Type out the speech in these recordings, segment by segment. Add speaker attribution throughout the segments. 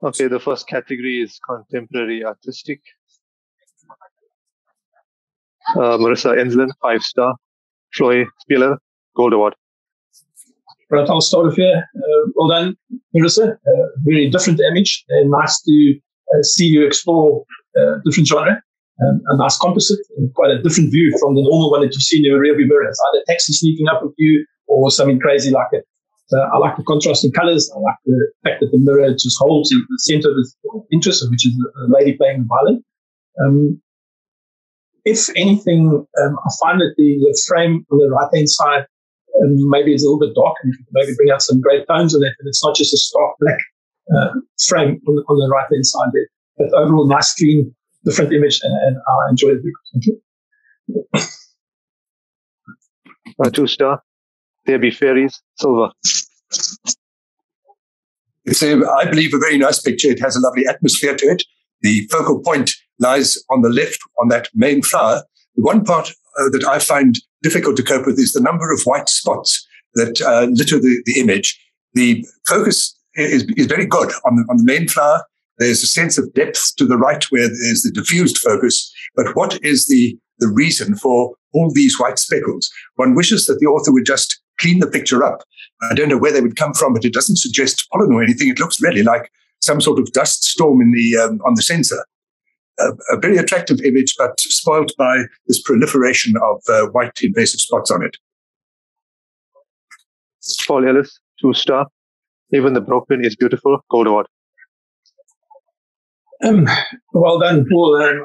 Speaker 1: Okay, the first category is contemporary artistic. Marissa Enslen, 5-star. Floy Spieler, Gold Award.
Speaker 2: Right, I'll start off here. Well done, Marissa. Very different image. Nice to see you explore different genre. A nice composite, and quite a different view from the normal one that you see in your rearview mirror. It's either taxi sneaking up with you or something crazy like it. So I like the contrast in colors. I like the fact that the mirror just holds in the center of its interest, which is a lady playing the violin. If anything, I find that the frame on the right-hand side maybe it's a little bit dark, and you can maybe bring out some great tones in it, and it's not just a stark black frame on the right-hand side there. But overall, nice, clean, different image, and I enjoyed it. Thank you.
Speaker 1: 2-star. There Be Fairies, Silver.
Speaker 3: It's, I believe, a very nice picture. It has a lovely atmosphere to it. The focal point lies on the left on that main flower. The one part that I find difficult to cope with is the number of white spots that litter the image. The focus is very good on the main flower. There's a sense of depth to the right where there's the diffused focus. But what is the reason for all these white speckles? One wishes that the author would just clean the picture up. I don't know where they would come from, but it doesn't suggest pollen or anything. It looks really like some sort of dust storm in the on the sensor. A very attractive image, but spoiled by this proliferation of white invasive spots on it.
Speaker 1: Paul Ellis, 2-star. Even the Broken is Beautiful, Gold Award.
Speaker 2: Well done, Paul. A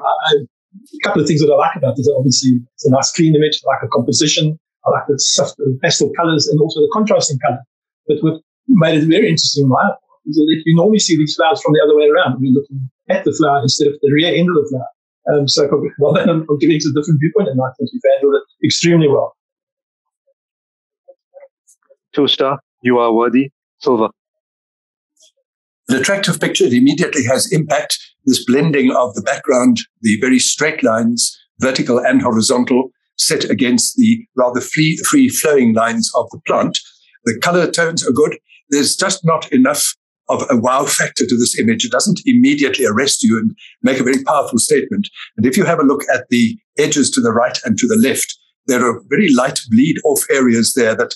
Speaker 2: couple of things that I like about this. Obviously, it's a nice, clean image. I like the composition. I like the soft pastel colors and also the contrasting color. But what made it very interesting, right, is that you normally see these flowers from the other way around. We're looking at the flower instead of the rear end of the flower. So, well done on giving us a different viewpoint, and I think you've handled it extremely well.
Speaker 1: 2-star. You Are Worthy, Silver.
Speaker 3: An attractive picture. It immediately has impact. This blending of the background, the very straight lines, vertical and horizontal, set against the rather free-flowing lines of the plant. The color tones are good. There's just not enough of a wow factor to this image. It doesn't immediately arrest you and make a very powerful statement. And if you have a look at the edges to the right and to the left, there are very light bleed-off areas there that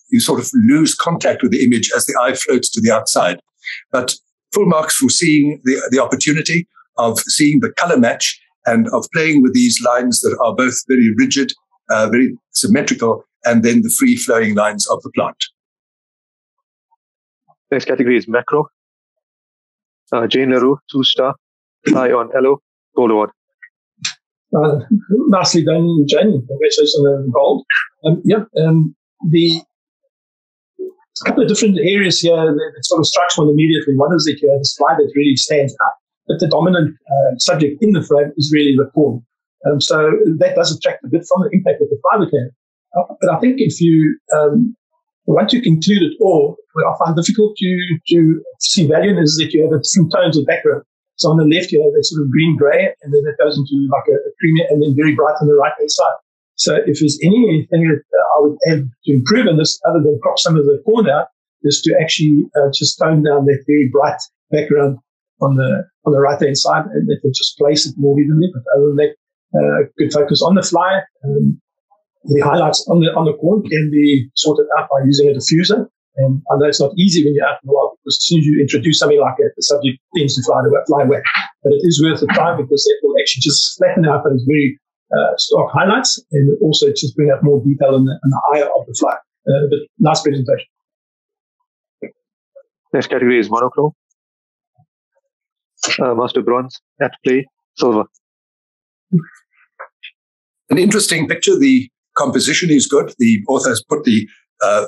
Speaker 3: you sort of lose contact with the image as the eye floats to the outside. But full marks for seeing the opportunity of seeing the color match and of playing with these lines that are both very rigid, very symmetrical, and then the free-flowing lines of the plant.
Speaker 1: Next category is Macro. Jane LaRue, 2-star. Eye on Hello, Gold Award.
Speaker 2: Nicely done, Jane. Congratulations on the gold. The a couple of different areas here that sort of strikes one immediately. One is that you have a slide that really stands out, but the dominant subject in the frame is really the corn. So that does attract a bit from the impact that the flower can. But I think if you want to conclude it all, what I find difficult to see value in is that you have different tones of background. So on the left, you have that sort of green-grey, and then it goes into like a creamy, and then very bright on the right-hand side. So if there's anything that I would add to improve in this, other than crop some of the corn out, is to actually just tone down that very bright background on the right-hand side, and that will just place it more evenly. But other than that, good focus on the fly. The highlights on the corn can be sorted out by using a diffuser. And I know it's not easy when you're out in the wild, because as soon as you introduce something like that, the subject tends to fly away. But it is worth a try, because that will actually just flatten out those very stark highlights, and also just bring out more detail in the eye of the fly. But nice presentation.
Speaker 1: Next category is Monochrome. Master Bronze, At Play, Silver.
Speaker 3: An interesting picture. The composition is good. The author has put the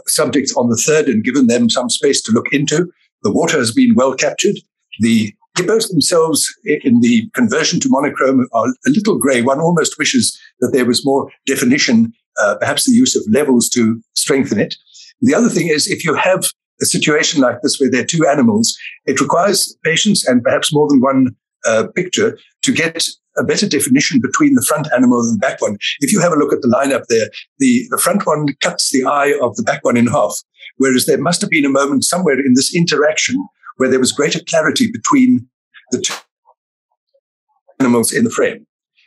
Speaker 3: subjects on the third and given them some space to look into. The water has been well captured. The hippos themselves in the conversion to monochrome are a little grey. One almost wishes that there was more definition, perhaps the use of levels to strengthen it. The other thing is, if you have a situation like this where there are two animals, it requires patience and perhaps more than one picture to get a better definition between the front animal and the back one. If you have a look at the lineup there, the front one cuts the eye of the back one in half, whereas there must have been a moment somewhere in this interaction where there was greater clarity between the two animals in the frame.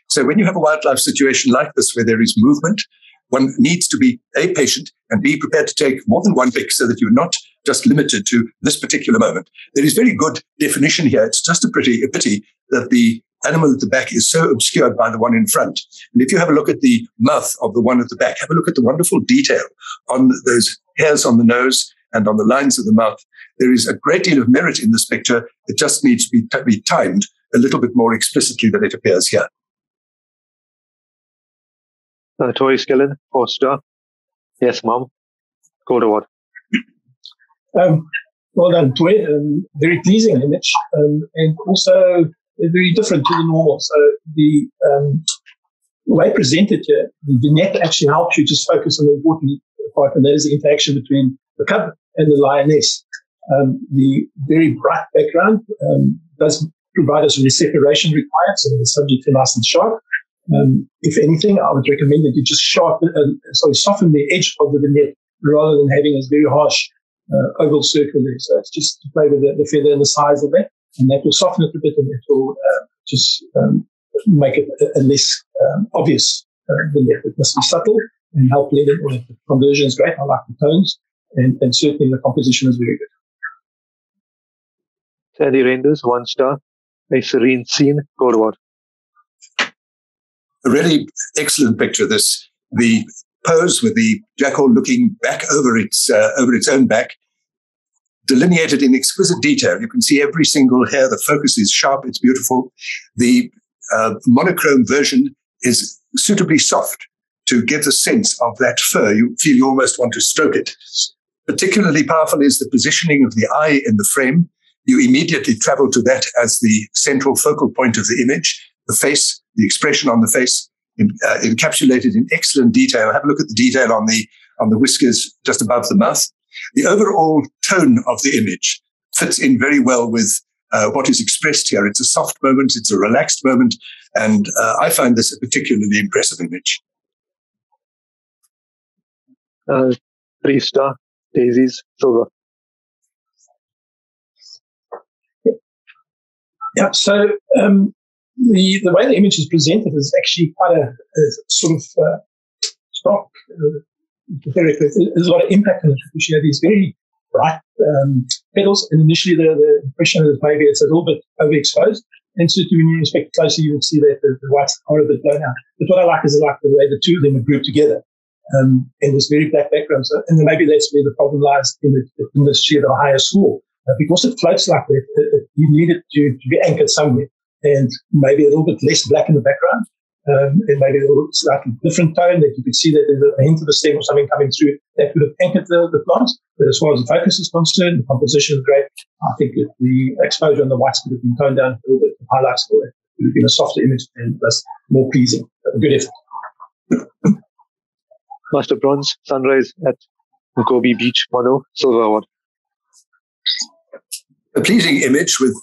Speaker 3: So when you have a wildlife situation like this where there is movement, one needs to be A, patient, and B, prepared to take more than one pic so that you're not just limited to this particular moment. There is very good definition here. It's just a pity that the animal at the back is so obscured by the one in front. And if you have a look at the mouth of the one at the back, have a look at the wonderful detail on those hairs on the nose and on the lines of the mouth. There is a great deal of merit in this picture. It just needs to be timed a little bit more explicitly than it appears here.
Speaker 1: Tori Skillen, 4-star. Yes, Mom. Gold Award.
Speaker 2: Well done, Tori. Very pleasing image, and also very different to the normal. So the way presented here, the vignette actually helps you just focus on the important part, and that is the interaction between the cub and the lioness. The very bright background does provide us with the separation required, so the subject is nice and sharp. If anything, I would recommend that you just soften the edge of the vignette rather than having this very harsh oval circle there. So it's just to play with the feather and the size of that, and that will soften it a bit, and it will just make it a less obvious vignette. It must be subtle and help blend it. The conversion is great. I like the tones, and certainly the composition is very good.
Speaker 1: Sandy Renders, 1-star. A serene scene. Gold Award.
Speaker 3: A really excellent picture, this. The pose with the jackal looking back over its own back, delineated in exquisite detail. You can see every single hair. The focus is sharp. It's beautiful. The monochrome version is suitably soft to give the sense of that fur. You feel you almost want to stroke it. Particularly powerful is the positioning of the eye in the frame. You immediately travel to that as the central focal point of the image. The face, the expression on the face, encapsulated in excellent detail. Have a look at the detail on the whiskers just above the mouth. The overall tone of the image fits in very well with what is expressed here. It's a soft moment, it's a relaxed moment, and I find this a particularly impressive image.
Speaker 1: 3-star. Daisies, silver.
Speaker 2: Yeah, so the way the image is presented is actually quite a sort of stark. There's a lot of impact on it because you have these very bright petals, and initially the impression is maybe it's a little bit overexposed, and certainly when you inspect closely you would see that the whites are a bit blown out. But what I like is the way the two of them are grouped together, and this very black background. So, and maybe that's where the problem lies in the shade of a higher score. Because it floats like that, you need it to be anchored somewhere, and maybe a little bit less black in the background, and maybe a little slightly different tone that you could see that there's a hint of a stem or something coming through that would have anchored the plant. But as far as the focus is concerned, the composition is great. I think that the exposure on the whites could have been toned down a little bit, the highlights for it would have been a softer image and thus more pleasing. A good effort.
Speaker 1: Master Bronze, Sunrise at Gobi Beach, Mono, silver award.
Speaker 3: A pleasing image with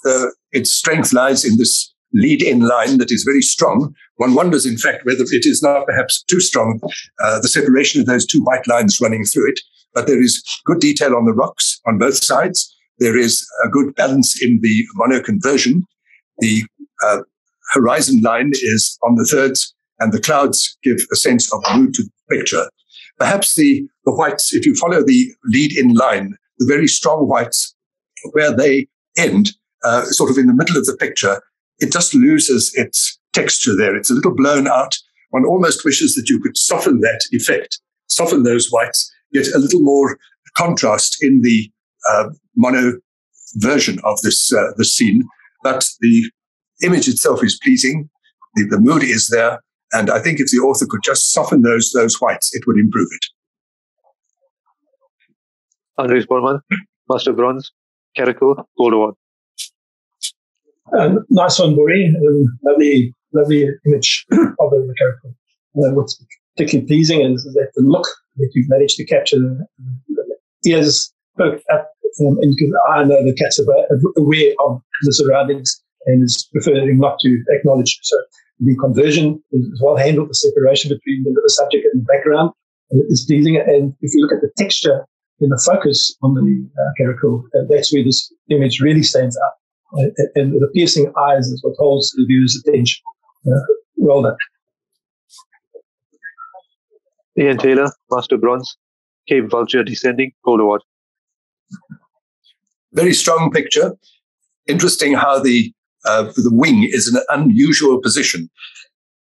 Speaker 3: its strength lies in this lead-in line that is very strong. One wonders, in fact, whether it is not perhaps too strong, the separation of those two white lines running through it. But there is good detail on the rocks on both sides. There is a good balance in the monoconversion. The horizon line is on the thirds, and the clouds give a sense of mood to the picture. Perhaps the whites, if you follow the lead-in line, the very strong whites, where they end, sort of in the middle of the picture, it just loses its texture there. It's a little blown out. One almost wishes that you could soften that effect, soften those whites, get a little more contrast in the mono version of this scene. But the image itself is pleasing. The mood is there. And I think if the author could just soften those whites, it would improve it.
Speaker 1: Andres Borman, Master Bronze, Caracal, Gold Award.
Speaker 2: Nice one, Bori. Lovely image of the Caracal. What's particularly pleasing is that the look that you've managed to capture, the ears poked up, and I know the cat's aware of the surroundings and is preferring not to acknowledge. So the conversion is well handled, the separation between the subject and the background is pleasing. And if you look at the texture in the focus on the Caracal, that's where this image really stands out. And the piercing eyes is what holds the viewer's attention. Well done.
Speaker 1: Ian Taylor, Master Bronze, Cape Vulture Descending, Gold Award.
Speaker 3: Very strong picture. Interesting how the wing is in an unusual position.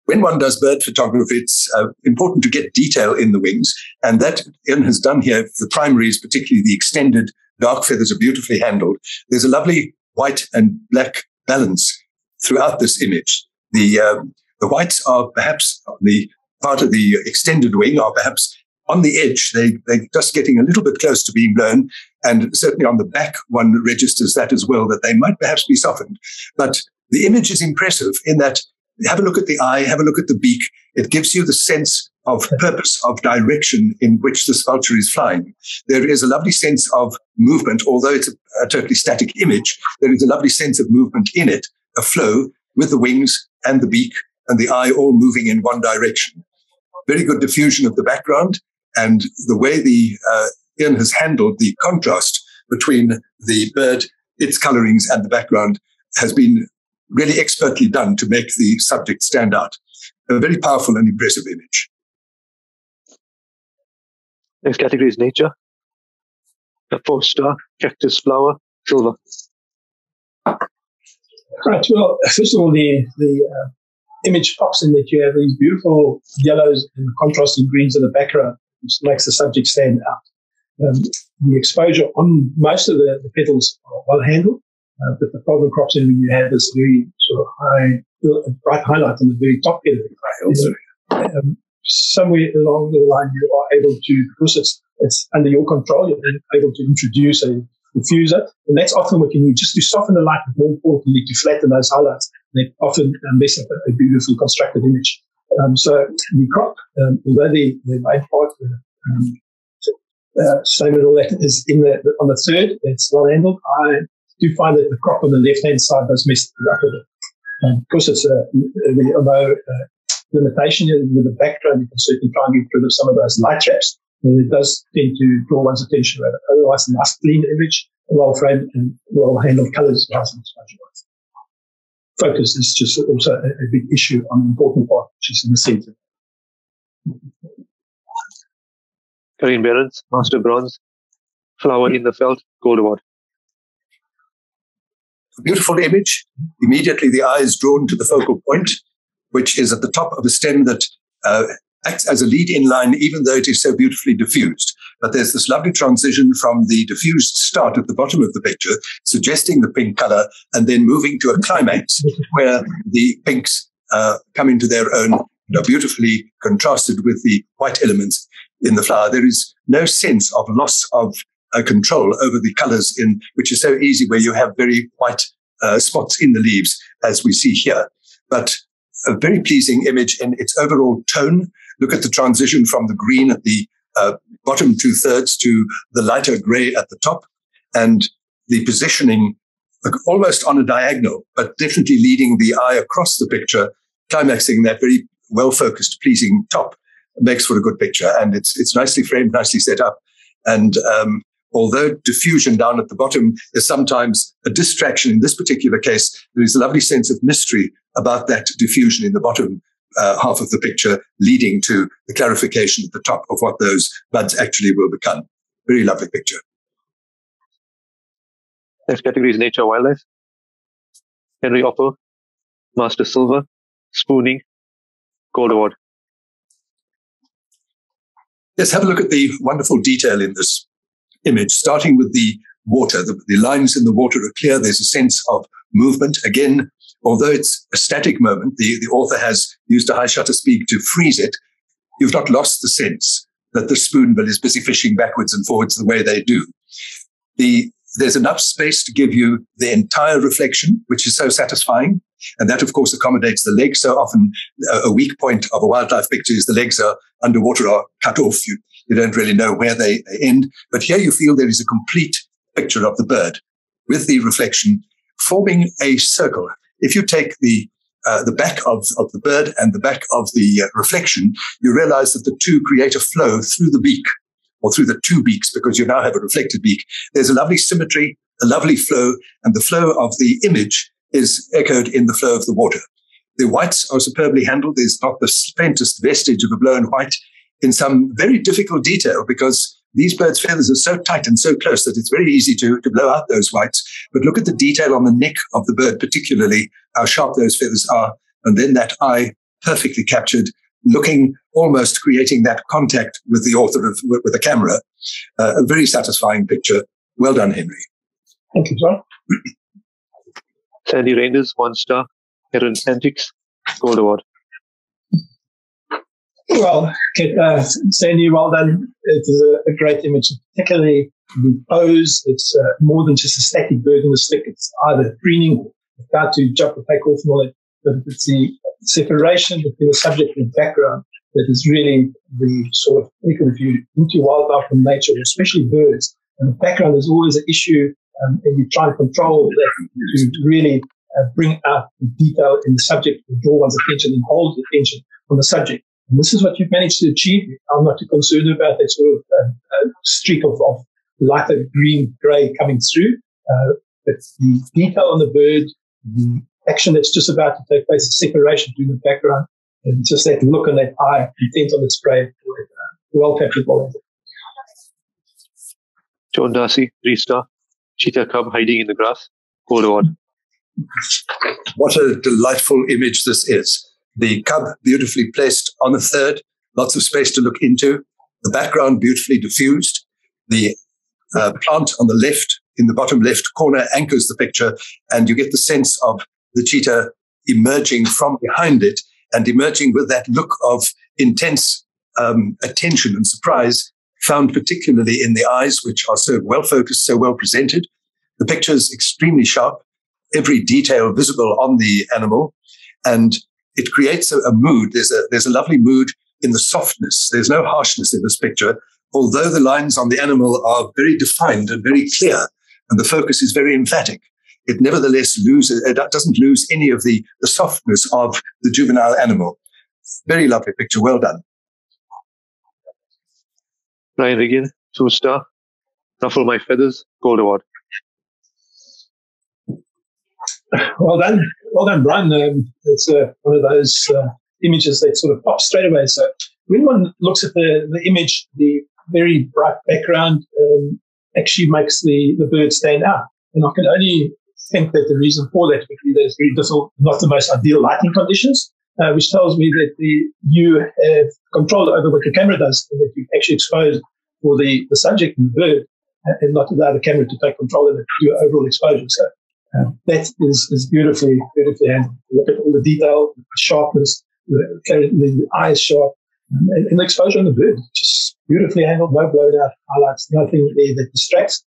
Speaker 3: When one does bird photography, it's important to get detail in the wings, and that Ian has done here. The primaries, particularly the extended dark feathers, are beautifully handled. There's a lovely white and black balance throughout this image. The whites are perhaps on the part of the extended wing, are perhaps on the edge. They're just getting a little bit close to being blown, and certainly on the back, one registers that as well, that they might perhaps be softened. But the image is impressive in that, have a look at the eye, have a look at the beak. It gives you the sense of purpose, of direction in which this vulture is flying. There is a lovely sense of movement, although it's a totally static image. There is a lovely sense of movement in it, a flow with the wings and the beak and the eye all moving in one direction. Very good diffusion of the background, and the way Ian has handled the contrast between the bird, its colorings, and the background has been really expertly done to make the subject stand out. A very powerful and impressive image.
Speaker 1: Next category is nature. A 4-star, cactus flower, silver.
Speaker 2: Right. Well, first of all, the image pops in that you have these beautiful yellows and contrasting greens in the background, which makes the subject stand out. The exposure on most of the petals are well handled, but the problem crops in when you have this very sort of high, bright highlight on the very top petal. Somewhere along the line, you are able to, because it's under your control, you're then able to introduce a diffuser, and that's often what you need, just to soften the light, but more importantly, to flatten those highlights. They often mess up a beautifully constructed image. So the crop, although the main part, same and all that is on the third, it's well handled. I do find that the crop on the left-hand side does mess it up a bit. Because it's the limitation with the background, you can certainly try and get rid of some of those light traps, and it does tend to draw one's attention around it. Otherwise, a nice clean image, well-framed and well-handled colours. Focus is just also a big issue on an important part, which is in the centre.
Speaker 1: Corinne Behrens, Master Bronze, Flower in the Veld, Gold Award.
Speaker 3: A beautiful image. Immediately the eye is drawn to the focal point, which is at the top of a stem that acts as a lead-in line, even though it is so beautifully diffused. But there's this lovely transition from the diffused start at the bottom of the picture, suggesting the pink color, and then moving to a climax where the pinks come into their own and are beautifully contrasted with the white elements in the flower. There is no sense of loss of control over the colors, which is so easy where you have very white spots in the leaves, as we see here. But a very pleasing image in its overall tone. Look at the transition from the green at the bottom 2/3 to the lighter gray at the top, and the positioning almost on a diagonal, but definitely leading the eye across the picture, climaxing that very well-focused, pleasing top, makes for a good picture. And it's nicely framed, nicely set up. And although diffusion down at the bottom is sometimes a distraction, in this particular case, there is a lovely sense of mystery about that diffusion in the bottom half of the picture, leading to the clarification at the top of what those buds actually will become. Very lovely picture.
Speaker 1: Next category is nature wildlife. Henry Opper, Master Silver, Spooning, Gold Award.
Speaker 3: Let's have a look at the wonderful detail in this image, starting with the water. The lines in the water are clear. There's a sense of movement. Again, although it's a static moment, the author has used a high shutter speed to freeze it. You've not lost the sense that the spoonbill is busy fishing backwards and forwards the way they do. There's enough space to give you the entire reflection, which is so satisfying. And that, of course, accommodates the legs. So often a weak point of a wildlife picture is the legs are underwater or cut off. You don't really know where they end. But here you feel there is a complete picture of the bird with the reflection forming a circle. If you take the back of the bird and the back of the reflection, you realize that the two create a flow through the beak, or through the two beaks, because you now have a reflected beak. There's a lovely symmetry a lovely flow, and the flow of the image is echoed in the flow of the water. The whites are superbly handled. There's not the faintest vestige of a blown white in some very difficult detail, because these birds' feathers are so tight and so close that it's very easy to blow out those whites. But look at the detail on the neck of the bird, particularly how sharp those feathers are. And then that eye perfectly captured, looking almost creating that contact with the author with the camera. A very satisfying picture. Well done, Henry.
Speaker 2: Thank you, John.
Speaker 1: Sandy Reinders, 1 star. Heron Antics, Gold Award.
Speaker 2: Well, Sandy, well done. It is a great image, particularly the pose. It's more than just a static bird in the stick. It's either preening, about to jump or take off and all that, but it's the separation between the subject and background that is really the sort of, if you into wildlife and nature, especially birds, and the background is always an issue, and you try and control that to really bring out the detail in the subject, to draw one's attention and hold the attention on the subject. And this is what you've managed to achieve. I'm not too concerned about that sort of streak of lighter green, grey coming through. But the detail on the bird, the action that's just about to take place, the separation between the background, and just that look and that eye, intent on its prey, well captured, well.
Speaker 1: John Darcy, 3 star. Cheetah cub hiding in the grass, Gold Award.
Speaker 3: What a delightful image this is. The cub beautifully placed on a third, lots of space to look into. The background beautifully diffused. The plant on the left, in the bottom left corner, anchors the picture, and you get the sense of the cheetah emerging from behind it and emerging with that look of intense attention and surprise, found particularly in the eyes, which are so well focused, so well presented. The picture is extremely sharp, every detail visible on the animal, and it creates a mood. There's a lovely mood in the softness. There's no harshness in this picture, although the lines on the animal are very defined and very clear, and the focus is very emphatic. It nevertheless doesn't lose any of the softness of the juvenile animal. Very lovely picture. Well done.
Speaker 1: Ryan Regan, 2 star. Ruffle My Feathers, Gold Award.
Speaker 2: Well done, Brian. It's one of those images that sort of pops straight away. So when one looks at the image, the very bright background actually makes the bird stand out. And I can only think that the reason for that would be there's very difficult, not the most ideal lighting conditions, which tells me that you have control over what your camera does, and that you've actually exposed for the subject and the bird, and not allow the camera to take control and do overall exposure. So that is beautifully handled. Look at all the detail, the sharpness, the eyes sharp, and the exposure on the bird, just beautifully handled, no blown out highlights, nothing there that distracts.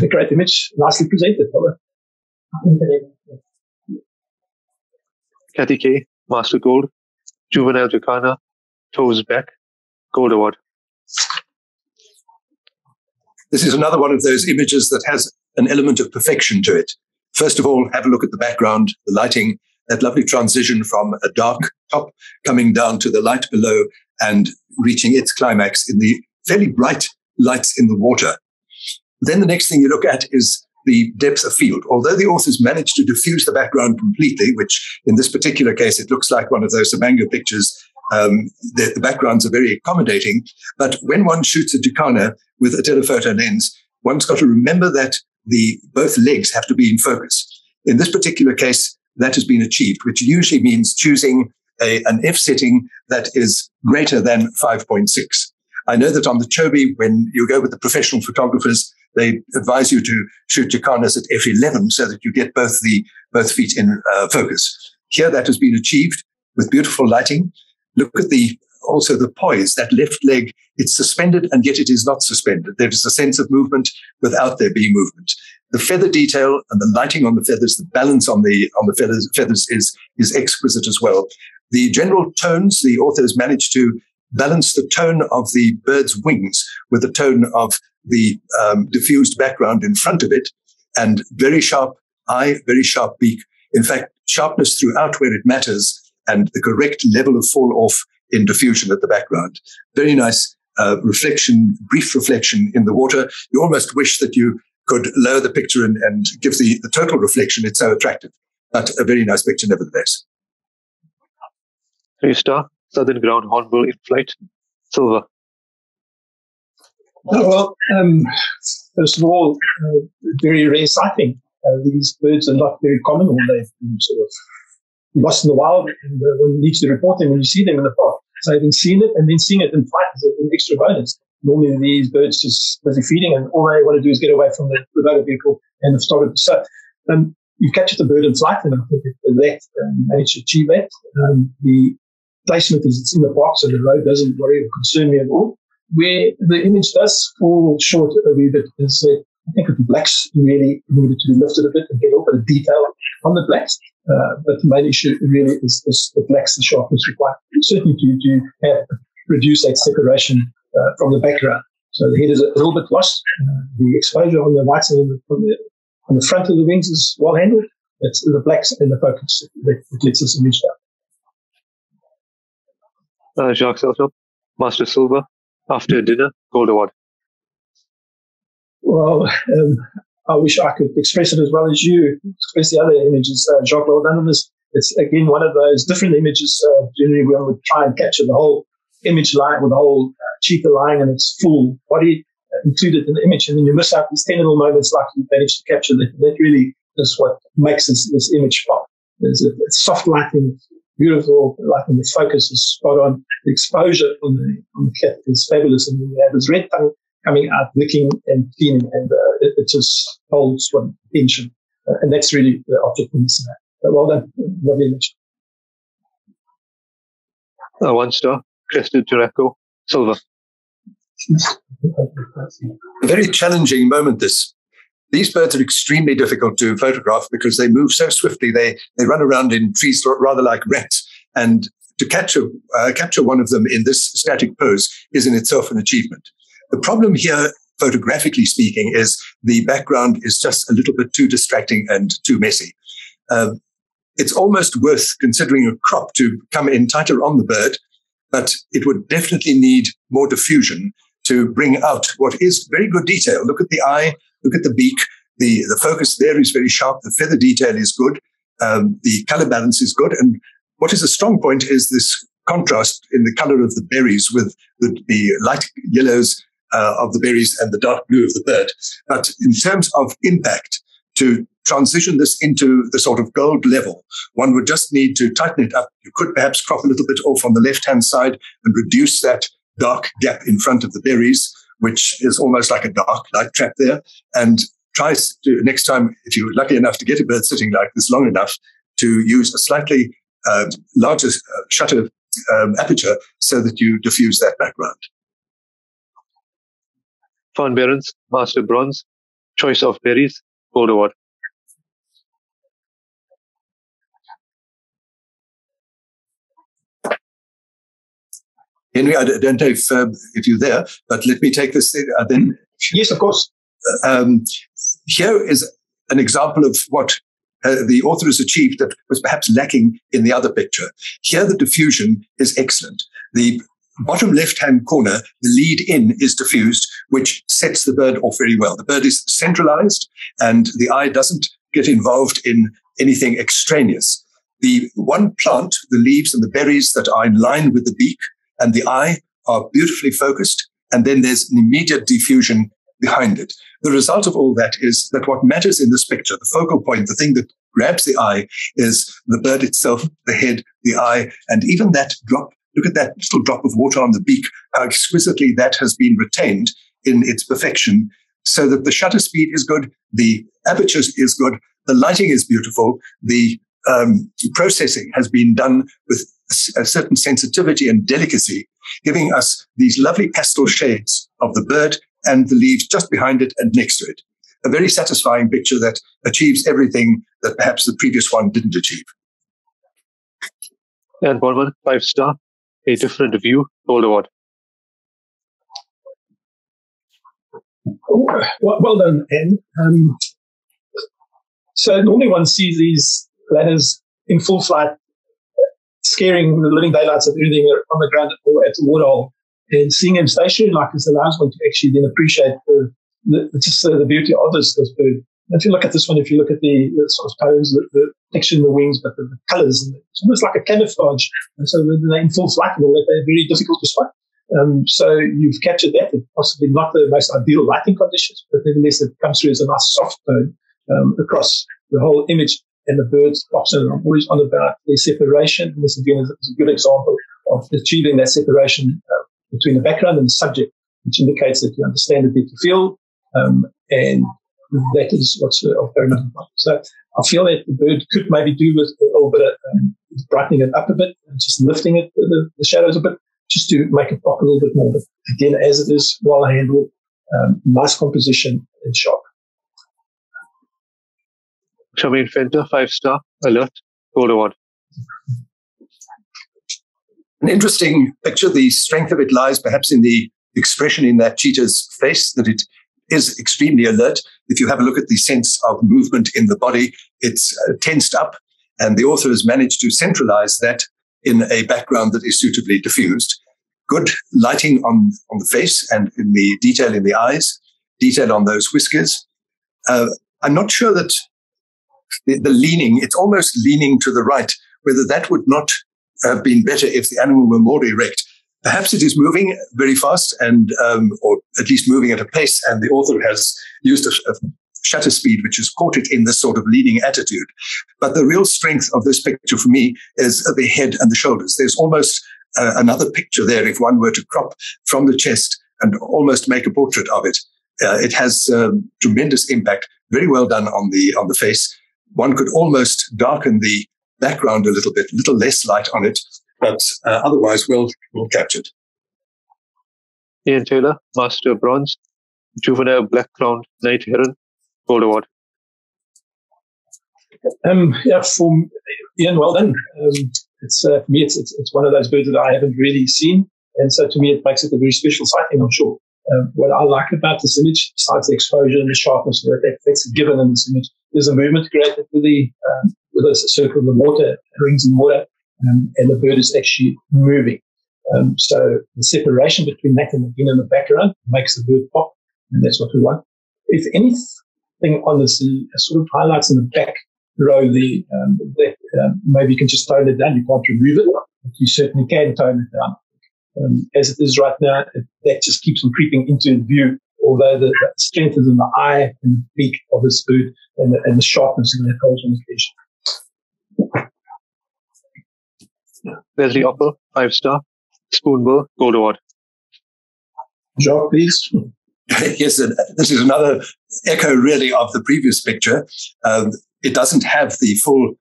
Speaker 2: A great image, nicely presented.
Speaker 1: Kathy K, Master Gold. Juvenile Jacana, Toes Back, Gold Award.
Speaker 3: This is another one of those images that has an element of perfection to it. First of all, have a look at the background, the lighting, that lovely transition from a dark top coming down to the light below and reaching its climax in the fairly bright lights in the water. Then the next thing you look at is the depth of field. Although the authors managed to diffuse the background completely, which in this particular case, it looks like one of those Samango pictures, the backgrounds are very accommodating. But when one shoots a jacana with a telephoto lens, one's got to remember that both legs have to be in focus. In this particular case, that has been achieved, which usually means choosing an F setting that is greater than 5.6. I know that on the Chobe, when you go with the professional photographers, they advise you to shoot jacanas at f11 so that you get both feet in focus. Here, that has been achieved with beautiful lighting. Look at also the poise, that left leg, it's suspended and yet it is not suspended. There is a sense of movement without there being movement. The feather detail and the lighting on the feathers, the balance on the feathers is exquisite as well. The general tones, the authors managed to balance the tone of the bird's wings with the tone of the diffused background in front of it, and very sharp eye, very sharp beak. In fact, sharpness throughout where it matters, and the correct level of fall off in diffusion at the background. Very nice reflection, brief reflection in the water. You almost wish that you could lower the picture and give the total reflection. It's so attractive, but a very nice picture nevertheless.
Speaker 1: 3-star, southern ground hornbill in flight, silver.
Speaker 2: Well, first of all, very rare sighting. These birds are not very common, or they're sort of lost in the wild, and one needs to report them when you see them in the park. So having seen it and then seeing it in flight is an extra bonus. Normally these birds just busy feeding, and all they want to do is get away from the motor vehicle and the photographer. So you've captured the bird in flight, and I think that managed to achieve that. The placement is it's in the park, so the road doesn't worry or concern me at all. Where the image does fall short a wee bit is that I think with the blacks really needed to be lifted a bit and get a little bit of detail on the blacks. But the main issue really is the blacks, the sharpness required. Certainly to reduce that separation from the background. So the head is a little bit lost. The exposure on the whites and on the front of the wings is well handled. It's the blacks and the focus that lets this image down.
Speaker 1: Jacques Elshop, Master Silver, after dinner, gold award.
Speaker 2: Well, I wish I could express it as well as you express the other images. Jacques, well done on this. It's, again, one of those different images. Generally, we would try and capture the whole image line with the whole cheetah lying and its full body included in the image. And then you miss out these 10 little moments like you managed to capture that. That really is what makes this image pop. It's soft lighting, beautiful lighting, the focus is spot on. The exposure on the cat is fabulous. And then you have this red tongue coming out, licking and cleaning, and it just holds one attention. And that's really the object in this. Well done. Lovely image.
Speaker 1: 1-star, crested Juraco, silver.
Speaker 3: A very challenging moment, this. These birds are extremely difficult to photograph because they move so swiftly. They run around in trees rather like rats. And to capture one of them in this static pose is in itself an achievement. The problem here, photographically speaking, is the background is just a little bit too distracting and too messy. It's almost worth considering a crop to come in tighter on the bird, but it would definitely need more diffusion to bring out what is very good detail. Look at the eye, look at the beak. The focus there is very sharp. The feather detail is good. The color balance is good. And what is a strong point is this contrast in the color of the berries with the light yellows of the berries and the dark blue of the bird. But in terms of impact, to transition this into the sort of gold level, one would just need to tighten it up. You could perhaps crop a little bit off on the left-hand side and reduce that dark gap in front of the berries, which is almost like a dark light trap there. And try to, next time, if you're lucky enough to get a bird sitting like this long enough, to use a slightly larger shutter aperture so that you diffuse that background.
Speaker 1: Van Berens, Master Bronze, choice of berries, gold award.
Speaker 3: Henry, I don't know if you're there, but let me take this then.
Speaker 2: Yes, of course.
Speaker 3: Here is an example of what the author has achieved that was perhaps lacking in the other picture. Here, the diffusion is excellent. The bottom left-hand corner, the lead in is diffused, which sets the bird off very well. The bird is centralized and the eye doesn't get involved in anything extraneous. The one plant, the leaves and the berries that are in line with the beak and the eye are beautifully focused, and then there's an immediate diffusion behind it. The result of all that is that what matters in this picture, the focal point, the thing that grabs the eye, is the bird itself, the head, the eye, and even that drop. Look at that little drop of water on the beak, how exquisitely that has been retained in its perfection, so that the shutter speed is good, the aperture is good, the lighting is beautiful, the processing has been done with a certain sensitivity and delicacy, giving us these lovely pastel shades of the bird and the leaves just behind it and next to it. A very satisfying picture that achieves everything that perhaps the previous one didn't achieve.
Speaker 1: And Borman, 5-star, a different view, gold award.
Speaker 2: Well done, Anne. So normally one sees these ladders in full flight, scaring the living daylights of everything on the ground or at the waterhole. And seeing them stationary like this allows one to actually then appreciate the the beauty of this bird. If you look at this one, if you look at the sort of tones, the texture in the wings, but the colors, it's almost like a camouflage. And so when they're in full flight and all that, they're very difficult to spot. So you've captured that. It's possibly not the most ideal lighting conditions, but nevertheless, it comes through as a nice soft tone across the whole image. And the birds pops in. I'm always on about the separation. And this again is a good example of achieving that separation between the background and the subject, which indicates that you understand the depth of field, and that is what's very much important. So I feel that the bird could maybe do with a little bit of brightening it up a bit, and just lifting it, the shadows a bit, just to make it pop a little bit more. But again, as it is, well handled, nice composition and sharp.
Speaker 1: Shamin Fenter, 5-star, alert, gold award.
Speaker 3: An interesting picture. The strength of it lies perhaps in the expression in that cheetah's face, that it is extremely alert. If you have a look at the sense of movement in the body, it's tensed up, and the author has managed to centralize that in a background that is suitably diffused. Good lighting on the face and in the detail in the eyes, detail on those whiskers. I'm not sure that the leaning, it's almost leaning to the right, whether that would not have been better if the animal were more erect. Perhaps it is moving very fast and, or at least moving at a pace, and the author has used a shutter speed which has caught it in this sort of leaning attitude. But the real strength of this picture for me is the head and the shoulders. There's almost another picture there if one were to crop from the chest and almost make a portrait of it. It has tremendous impact, very well done on the face. One could almost darken the background a little bit, a little less light on it, but otherwise well captured.
Speaker 1: Ian Taylor, Master Bronze, Juvenile Black Crowned Night Heron, gold award.
Speaker 2: Yeah, for Ian, well done. It's for me, it's one of those birds that I haven't really seen, and so to me, it makes it a very special sighting, I'm sure. What I like about this image, besides the exposure and the sharpness, that's a given in this image, there's a movement created with a circle of the water, rings in the water, and the bird is actually moving. So the separation between that and the background makes the bird pop, and that's what we want. If anything on this sort of highlights in the back row, maybe you can just tone it down. You can't remove it, but you certainly can tone it down. As it is right now, that just keeps on creeping into view, although the strength is in the eye and the beak of this bird and the sharpness in that holds on the fish.
Speaker 1: Leslie Opper, 5-star, Spoonbill, gold award.
Speaker 2: Jacques, please.
Speaker 3: Yes, this is another echo really of the previous picture. It doesn't have the full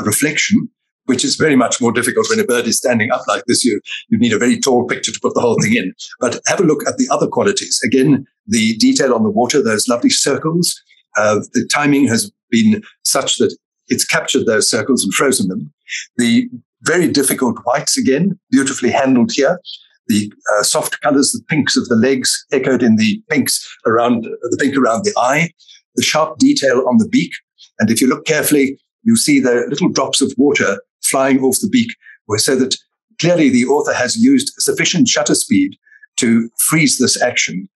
Speaker 3: reflection, which is very much more difficult when a bird is standing up like this. You need a very tall picture to put the whole thing in. But have a look at the other qualities. Again, the detail on the water, those lovely circles. The timing has been such that it's captured those circles and frozen them. The very difficult whites, again, beautifully handled here. The soft colors, the pinks of the legs echoed in the pinks around the pink around the eye, the sharp detail on the beak. And if you look carefully, you see the little drops of water flying off the beak, so that clearly the author has used sufficient shutter speed to freeze this action,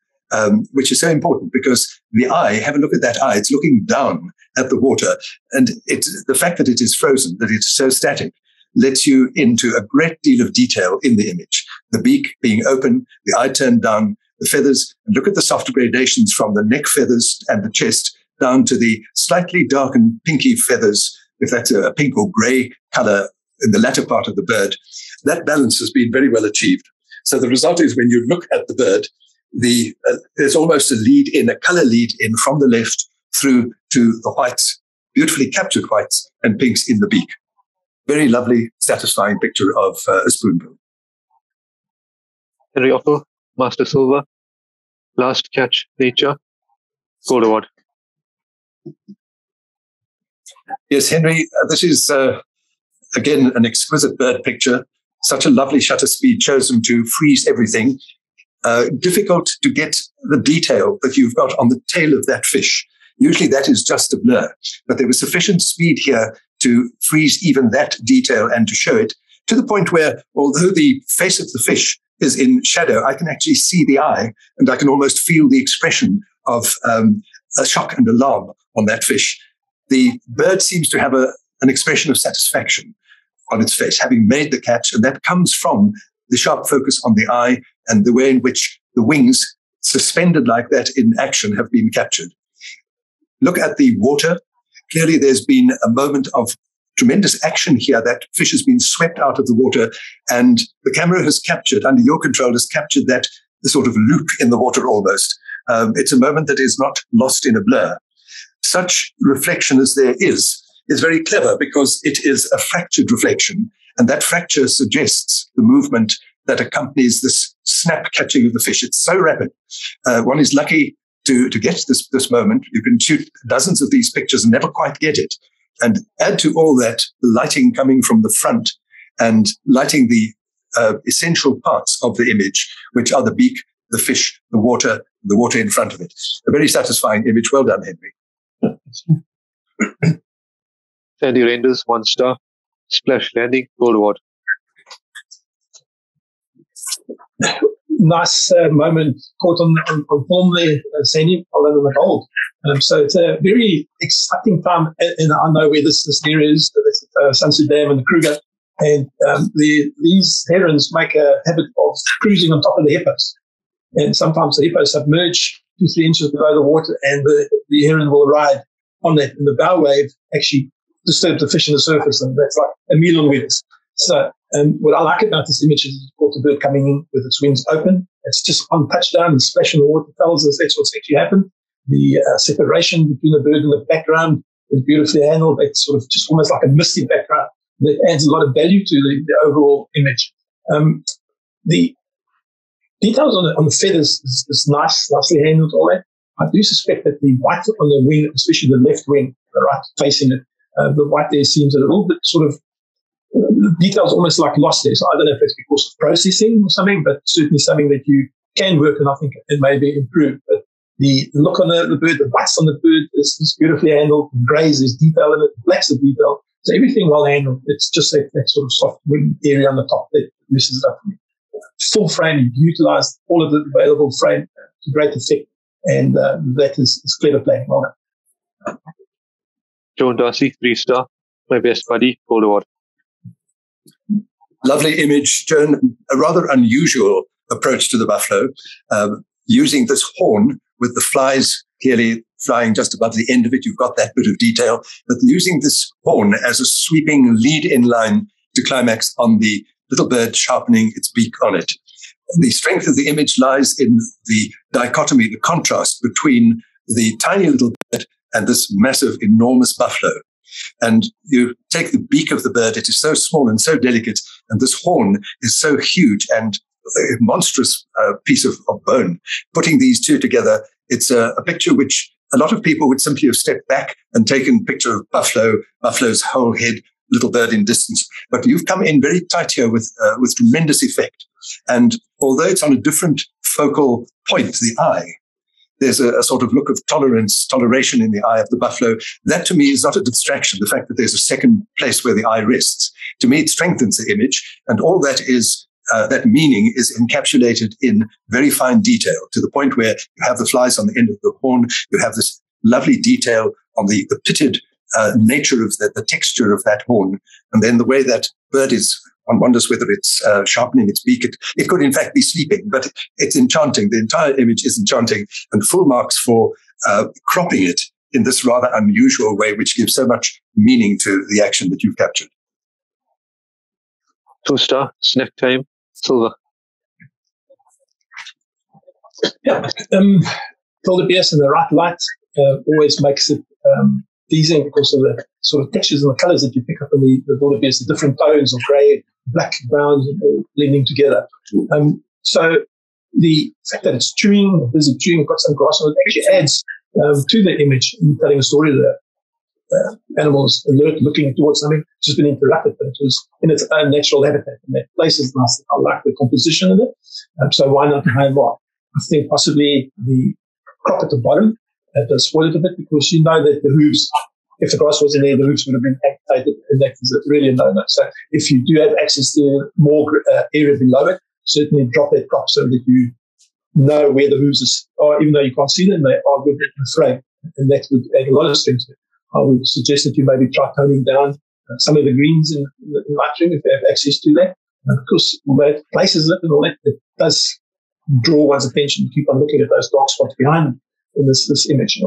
Speaker 3: which is so important because the eye, have a look at that eye, it's looking down at the water. And the fact that it is frozen, that it is so static, lets you into a great deal of detail in the image. The beak being open, the eye turned down, the feathers, and look at the soft gradations from the neck feathers and the chest down to the slightly darkened pinky feathers, if that's a pink or gray color in the latter part of the bird. That balance has been very well achieved. So the result is when you look at the bird, there's almost a lead in, a color lead in from the left through to the whites, beautifully captured whites and pinks in the beak. Very lovely, satisfying picture of a spoonbill.
Speaker 1: Henry Opper, Master Silver, Last Catch Nature, gold award.
Speaker 3: Yes, Henry, this is, again, an exquisite bird picture. Such a lovely shutter speed chosen to freeze everything. Difficult to get the detail that you've got on the tail of that fish. Usually that is just a blur, but there was sufficient speed here to freeze even that detail and to show it to the point where, although the face of the fish is in shadow, I can actually see the eye and I can almost feel the expression of a shock and alarm on that fish. The bird seems to have an expression of satisfaction on its face, having made the catch, and that comes from the sharp focus on the eye and the way in which the wings, suspended like that in action, have been captured. Look at the water. Clearly, there's been a moment of tremendous action here. That fish has been swept out of the water, and the camera has captured, under your control, has captured that sort of loop in the water almost. It's a moment that is not lost in a blur. Such reflection as there is very clever because it is a fractured reflection, and that fracture suggests the movement that accompanies this snap catching of the fish. It's so rapid. One is lucky to get this moment. You can shoot dozens of these pictures and never quite get it. And add to all that the lighting coming from the front and lighting the essential parts of the image, which are the beak, the fish, the water in front of it. A very satisfying image. Well done, Henry.
Speaker 1: Sandy Renders, 1 star. Splash landing, gold award.
Speaker 2: Nice moment caught on film there, Sandy, other than the gold. So it's a very exciting time, and I know where this area is. That's Sunset Dam and the Kruger, and these herons make a habit of cruising on top of the hippos, and sometimes the hippos submerge 2-3 inches below the water, and the heron will ride on that, and the bow wave actually disturbs the fish on the surface, and that's like a meal on wheels. So what I like about this image is you've got the bird coming in with its wings open. It's just on touchdown and splashing the water tells us that's what's actually happened. The separation between the bird and the background is beautifully handled. It's sort of just almost like a misty background that adds a lot of value to the overall image. The details on the feathers is nicely handled, all that. I do suspect that the white on the wing, especially the left wing, the right facing it, the white there seems a little bit sort of, the details almost like lost there. So I don't know if it's because of processing or something, but certainly something that you can work on. I think it may be improved. But the look on the bird, the whites on the bird is beautifully handled. The greys, there's detail in it. Black's the detail. So everything well handled. It's just that sort of soft wing area on the top that messes it up for me. Full frame, you've utilized all of the available frame to great effect. And that is clever playing. Well done.
Speaker 1: Joan Darcy, 3 star. My best buddy, gold award.
Speaker 3: Lovely image, Joan. A rather unusual approach to the buffalo, using this horn with the flies clearly flying just above the end of it. You've got that bit of detail, but using this horn as a sweeping lead-in line to climax on the little bird sharpening its beak on it. The strength of the image lies in the dichotomy, the contrast between the tiny little bird and this massive, enormous buffalo. And you take the beak of the bird, it is so small and so delicate, and this horn is so huge and a monstrous piece of bone. Putting these two together, it's a picture which a lot of people would simply have stepped back and taken a picture of buffalo's whole head, little bird in distance. But you've come in very tight here with tremendous effect. And although it's on a different focal point, the eye, there's a sort of look of toleration in the eye of the buffalo. That to me is not a distraction, the fact that there's a second place where the eye rests. To me, it strengthens the image, and all that is, that meaning is encapsulated in very fine detail, to the point where you have the flies on the end of the horn, you have this lovely detail on the pitted nature of the texture of that horn, and then the way that bird is. One wonders whether it's sharpening its beak. It could, in fact, be sleeping, but it's enchanting. The entire image is enchanting, and full marks for cropping it in this rather unusual way, which gives so much meaning to the action that you've captured.
Speaker 1: 2 star, snack time, silver.
Speaker 2: Yeah, wildebeest in the right light always makes it pleasing because of the sort of textures and the colors that you pick up in the wildebeest, the different tones of grey, black, brown, blending together. So the fact that it's chewing, busy chewing, got some grass on it, actually adds to the image in telling a story. The animals alert, looking towards something, just been interrupted, but it was in its own natural habitat. And that place is nice. I like the composition of it. So why not high mark? I think possibly the crop at the bottom does spoil it a bit, because you know that the hooves, if the grass wasn't there, the hooves would have been amputated, and that is really a no-no. So if you do have access to more area below it, certainly drop that crop so that you know where the hooves are, even though you can't see them, they are within the frame. And that would add a lot of strength to it. I would suggest that you maybe try toning down some of the greens in Lightroom if you have access to that. And of course, although it places it and all that, it does draw one's attention to keep on looking at those dark spots behind them in this image.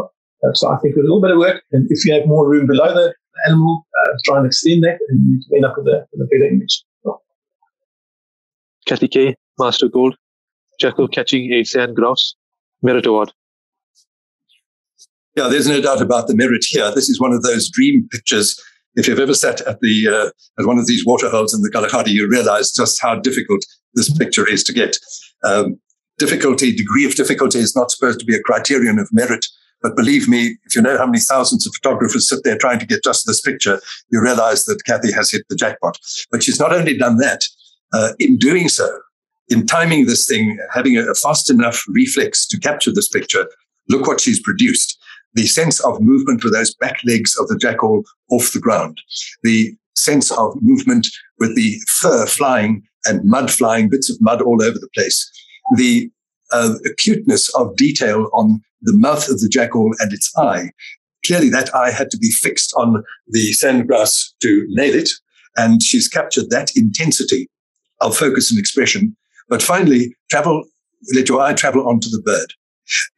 Speaker 2: So I think with a little bit of work, and if you have more room below the animal, try and extend that, and you end up with a better image.
Speaker 1: Kathy K, Master Gold, Jackal catching a sand grouse, Merit Award.
Speaker 3: Yeah, there's no doubt about the merit here. This is one of those dream pictures. If you've ever sat at at one of these waterholes in the Kalahari, you realize just how difficult this picture is to get. Degree of difficulty is not supposed to be a criterion of merit. But believe me, if you know how many thousands of photographers sit there trying to get just this picture, you realize that Kathy has hit the jackpot. But she's not only done that, in doing so, in timing this thing, having a fast enough reflex to capture this picture, look what she's produced. The sense of movement with those back legs of the jackal off the ground, the sense of movement with the fur flying and mud flying, bits of mud all over the place, the acuteness of detail on the mouth of the jackal and its eye. Clearly, that eye had to be fixed on the sandgrass to nail it, and she's captured that intensity of focus and expression. But finally, let your eye travel onto the bird.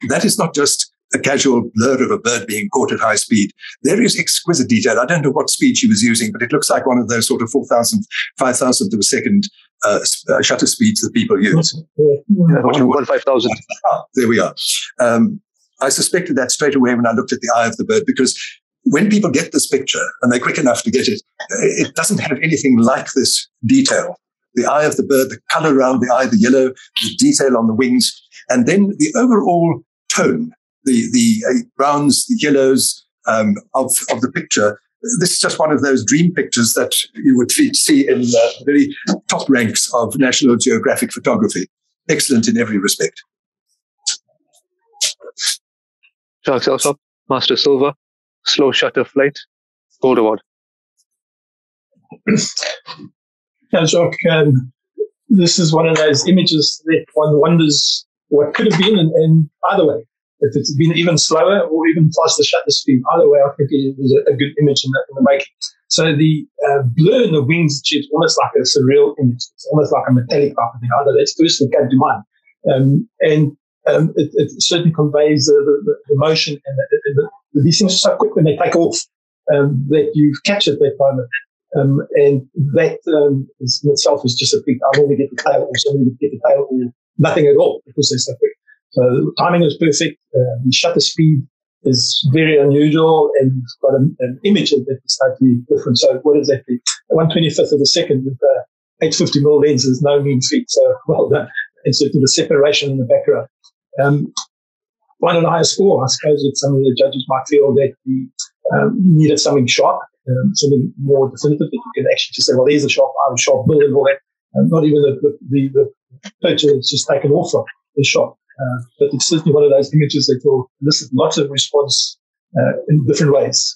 Speaker 3: That is not just a casual blur of a bird being caught at high speed. There is exquisite detail. I don't know what speed she was using, but it looks like one of those sort of 5,000th of a second shutter speeds that people use.
Speaker 1: Yeah, 1/5000.
Speaker 3: There we are. I suspected that straight away when I looked at the eye of the bird, because when people get this picture and they're quick enough to get it, it doesn't have anything like this detail. The eye of the bird, the color around the eye, the yellow, the detail on the wings, and then the overall tone, the browns, the yellows of the picture. This is just one of those dream pictures that you would see in the very top ranks of National Geographic photography. Excellent in every respect.
Speaker 1: Sharks Alsop, Master Silver, Slow Shutter Flight, Gold Award.
Speaker 2: Yeah, Jacques, this is one of those images that one wonders what could have been, and either way, if it's been even slower or even faster shutter speed, either way, I think it was a good image in the making. So the blur in the wings, it's almost like a surreal image. It's almost like a metallic type of thing. Either that's the first thing that came to mind. It certainly conveys the motion, and these things are so quick when they take off that you've captured that moment. And that is in itself is just a big, I normally get the tail, or somebody would get the tail, or nothing at all, because they're so quick. So the timing is perfect. The shutter speed is very unusual, and it's got an image that is slightly different. So what is that? 1/25th of a second with 850mm lens is no mean feat. So well done. And certainly the separation in the background. One and a higher score, I suppose that some of the judges might feel that you needed something sharp, something more definitive that you can actually just say, well, there's a sharp eye, sharp bill and all that. Not even the picture is just taken off from the shot. But it's certainly one of those images that will elicit lots of response in different ways.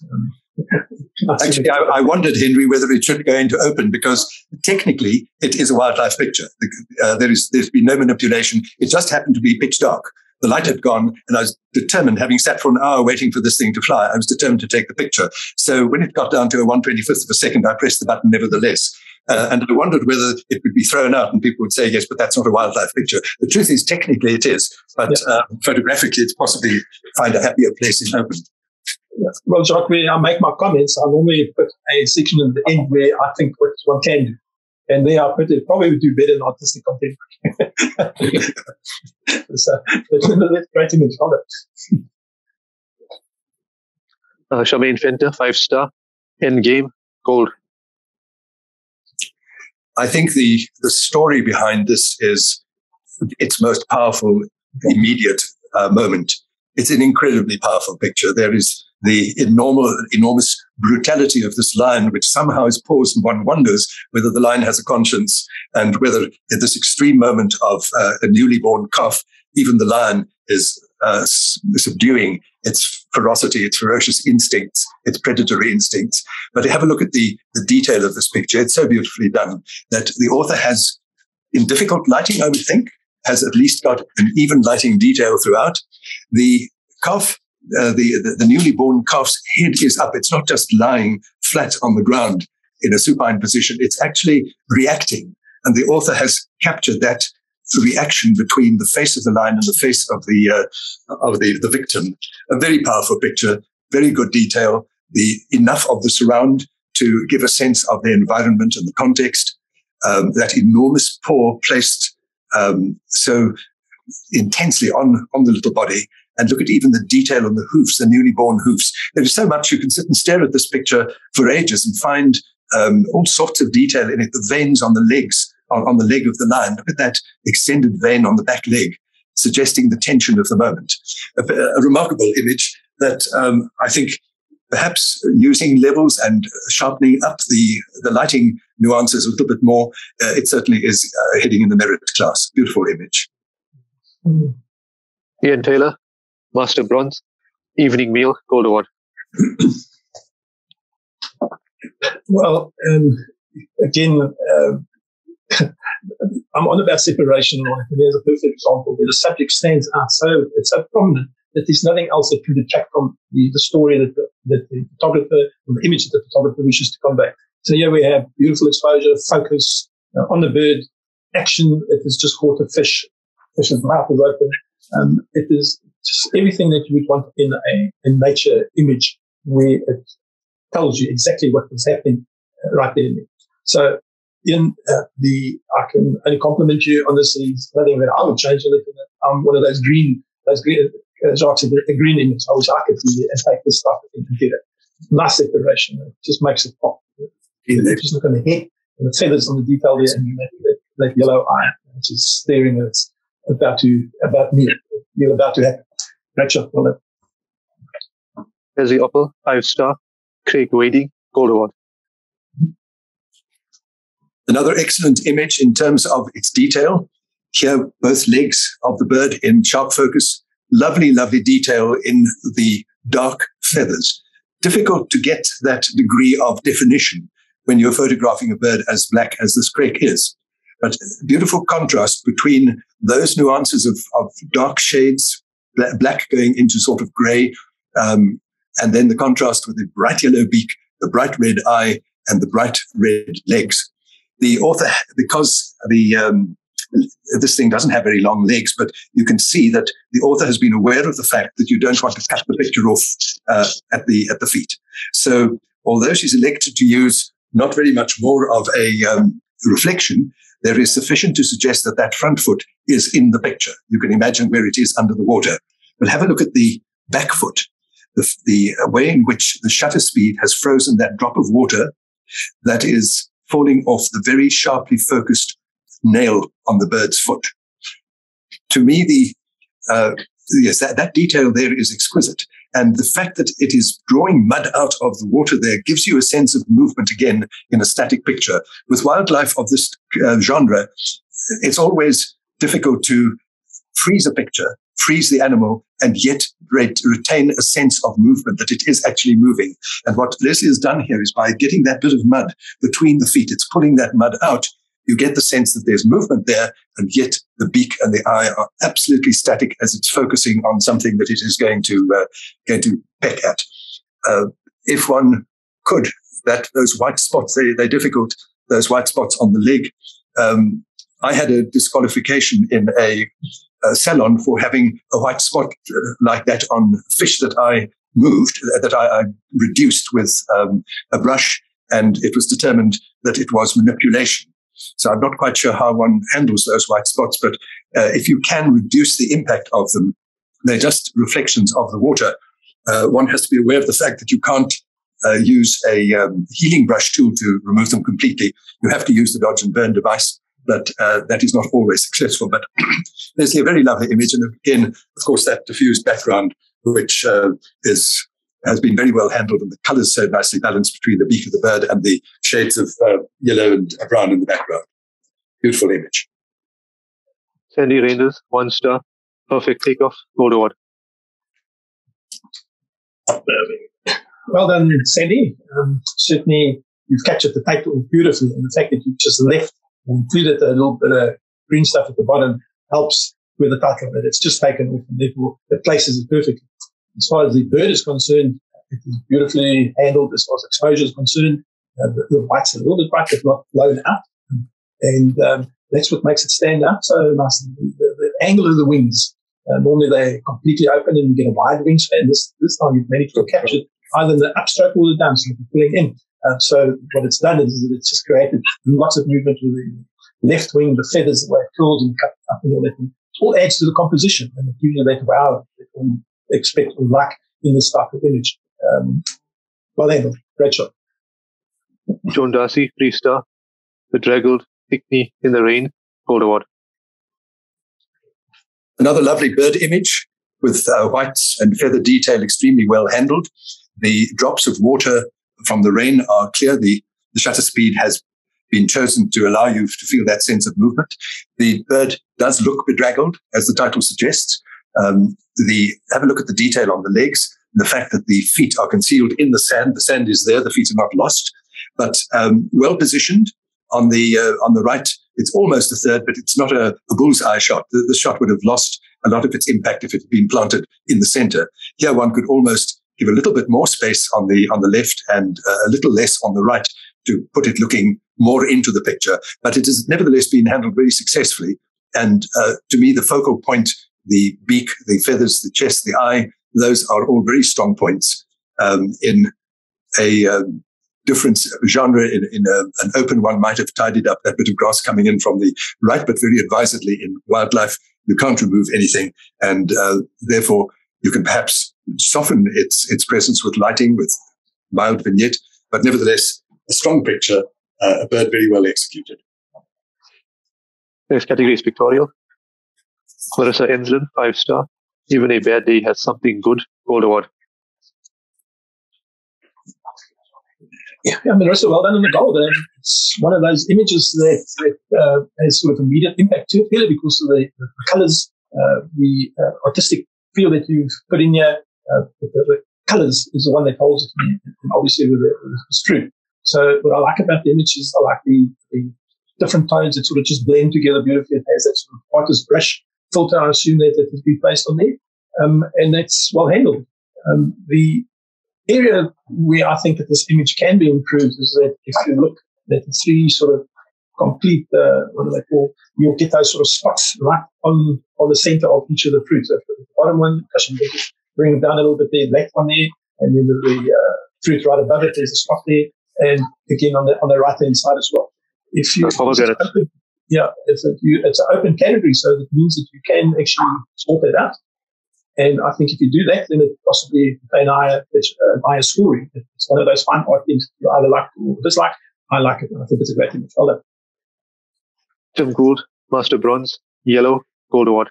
Speaker 3: Actually, I wondered, Henry, whether it should go into open, because technically it is a wildlife picture. There's been no manipulation. It just happened to be pitch dark. The light had gone, and I was determined, having sat for an hour waiting for this thing to fly, I was determined to take the picture. So when it got down to a 1/25th of a second, I pressed the button nevertheless. And I wondered whether it would be thrown out and people would say, yes, but that's not a wildlife picture. The truth is, technically it is, but photographically it's possibly find a happier place in open.
Speaker 2: Yeah. Well, Jacques, when I make my comments, I normally put a section at the end where I think what one can do. And there I put it probably would do better in artistic content. So, that's great image. Hold it.
Speaker 1: Charmaine Fenter, 5-star, Endgame, Gold.
Speaker 3: I think the story behind this is its most powerful, immediate moment. It's an incredibly powerful picture. There is the enormous brutality of this lion, which somehow is paused, and one wonders whether the lion has a conscience, and whether at this extreme moment of a newly born calf, even the lion is subduing its ferocity, its ferocious instincts, its predatory instincts. But have a look at the detail of this picture. It's so beautifully done that the author has, in difficult lighting, I would think, has at least got an even lighting detail throughout. The calf, the newly born calf's head is up. It's not just lying flat on the ground in a supine position. It's actually reacting. And the author has captured that reaction between the face of the lion and the face of the victim. A very powerful picture, very good detail, enough of the surround to give a sense of the environment and the context. That enormous paw placed so intensely on the little body. And look at even the detail on the hoofs, the newly born hoofs. There is so much you can sit and stare at this picture for ages and find all sorts of detail in it. The veins on the legs, on the leg of the lion. Look at that extended vein on the back leg, suggesting the tension of the moment. A remarkable image that I think perhaps using levels and sharpening up the lighting nuances a little bit more, it certainly is heading in the merit class. Beautiful image.
Speaker 1: Ian Taylor, Master Bronze, Evening Meal, Gold Award.
Speaker 2: Well, again, I'm on about separation. There's a perfect example where the subject stands out it's so prominent that there's nothing else that can detract from the story that the photographer, or the image that the photographer wishes to convey. So here we have beautiful exposure, focus on the bird, action. It has just caught a fish. Fish's mouth is open. It is just everything that you would want in a nature image where it tells you exactly what is happening right there. So I can only compliment you on this. There's nothing that I would change in it. I'm one of those green, Jacques said, a green image. I wish I could do it and take this stuff and get it. Nice separation. It just makes it pop. Just look on the head and the feathers on the detail there, and you make that yellow eye, which is staring at about me. You're about to happen. Great shot. Well done.
Speaker 1: Leslie Opel, 5-star, Craig Wading, Gold Award.
Speaker 3: Another excellent image in terms of its detail. Here, both legs of the bird in sharp focus. Lovely, lovely detail in the dark feathers. Difficult to get that degree of definition when you're photographing a bird as black as this crake is. But beautiful contrast between those nuances of dark shades, black going into sort of gray, and then the contrast with the bright yellow beak, the bright red eye, and the bright red legs. The author, because this thing doesn't have very long legs, but you can see that the author has been aware of the fact that you don't want to cut the picture off at the feet. So although she's elected to use not very much more of a reflection, there is sufficient to suggest that front foot is in the picture. You can imagine where it is under the water. But have a look at the back foot, the way in which the shutter speed has frozen that drop of water that is falling off the very sharply focused nail on the bird's foot. To me, that detail there is exquisite. And the fact that it is drawing mud out of the water there gives you a sense of movement again in a static picture. With wildlife of this genre, it's always difficult to freeze a picture, freeze the animal, and yet retain a sense of movement, that it is actually moving. And what Leslie has done here is by getting that bit of mud between the feet, it's pulling that mud out. You get the sense that there's movement there, and yet the beak and the eye are absolutely static as it's focusing on something that it is going to peck at. If one could, those white spots, they're difficult, those white spots on the leg. I had a disqualification in a salon for having a white spot like that on fish that I moved, that I reduced with a brush, and it was determined that it was manipulation. So I'm not quite sure how one handles those white spots, but if you can reduce the impact of them, they're just reflections of the water. One has to be aware of the fact that you can't use a healing brush tool to remove them completely. You have to use the dodge and burn device, but that is not always successful. But there's a very lovely image. And again, of course, that diffused background, which has been very well handled, and the colors so nicely balanced between the beak of the bird and the shades of yellow and brown in the background. Beautiful image.
Speaker 1: Sandy Reinders, 1-star, perfect takeoff, Gold Award.
Speaker 2: Well done, Sandy. Certainly, you've captured the title beautifully, and the fact that you've just left and included a little bit of green stuff at the bottom helps with the title, but it's just taken off and therefore it places it perfectly. As far as the bird is concerned, it is beautifully handled as far as exposure is concerned. The white's a little bit bright, but not blown out. And that's what makes it stand out so nicely. The angle of the wings. Normally they're completely open and you get a wide wingspan. This time you've managed to capture either the upstroke or the downstroke pulling in. So what it's done is that it's just created lots of movement with the left wing, the feathers, the way it curls and cut up and all that. And it all adds to the composition and it gives you that wow that one expect or like in this type of image. Well handled. Great shot.
Speaker 1: Joan Darcy, 3-star. Bedraggled Thickney in the Rain, Gold Award.
Speaker 3: Another lovely bird image with whites and feather detail extremely well handled. The drops of water from the rain are clear. The shutter speed has been chosen to allow you to feel that sense of movement. The bird does look bedraggled, as the title suggests. Have a look at the detail on the legs, the fact that the feet are concealed in the sand. The sand is there, the feet are not lost, but well positioned. On the right, it's almost a third, but it's not a bullseye shot. The shot would have lost a lot of its impact if it had been planted in the center. Here, one could almost give a little bit more space on the left and a little less on the right to put it looking more into the picture. But it has nevertheless been handled very successfully. And to me, the focal point, the beak, the feathers, the chest, the eye, those are all very strong points in a different genre. In an open one might have tidied up that bit of grass coming in from the right, but very advisedly in wildlife, you can't remove anything. And therefore, you can perhaps soften its presence with lighting, with mild vignette, but nevertheless, a strong picture, a bird very well executed.
Speaker 1: Next category is pictorial. Clarissa Ensland, 5-star. Even a bad day has something good, Gold Award.
Speaker 2: Yeah, I mean, Marissa, well done on the gold. It's one of those images that has sort of immediate impact to it, really because of the colours, the artistic feel that you've put in here. The colours is the one that holds it, and obviously with the street. So what I like about the image is I like the different tones that sort of just blend together beautifully. It has that sort of artist brush filter, I assume that has been placed on there, and that's well handled. The area where I think that this image can be improved is that if you look at the three sort of complete, what do they call, you'll get those sort of spots right on the center of each of the fruits. So the bottom one, bring it down a little bit there, left one there, and then the fruit right above it, there's a spot there, and again on the right hand side as well. If you, it's an open category, so that means that you can actually sort that out. And I think if you do that, then it possibly an higher scoring. It's one of those fine art things you either like or dislike. I like it, and I think it's a great image. Well done.
Speaker 1: Tim Gould, Master Bronze, Yellow, Gold Award.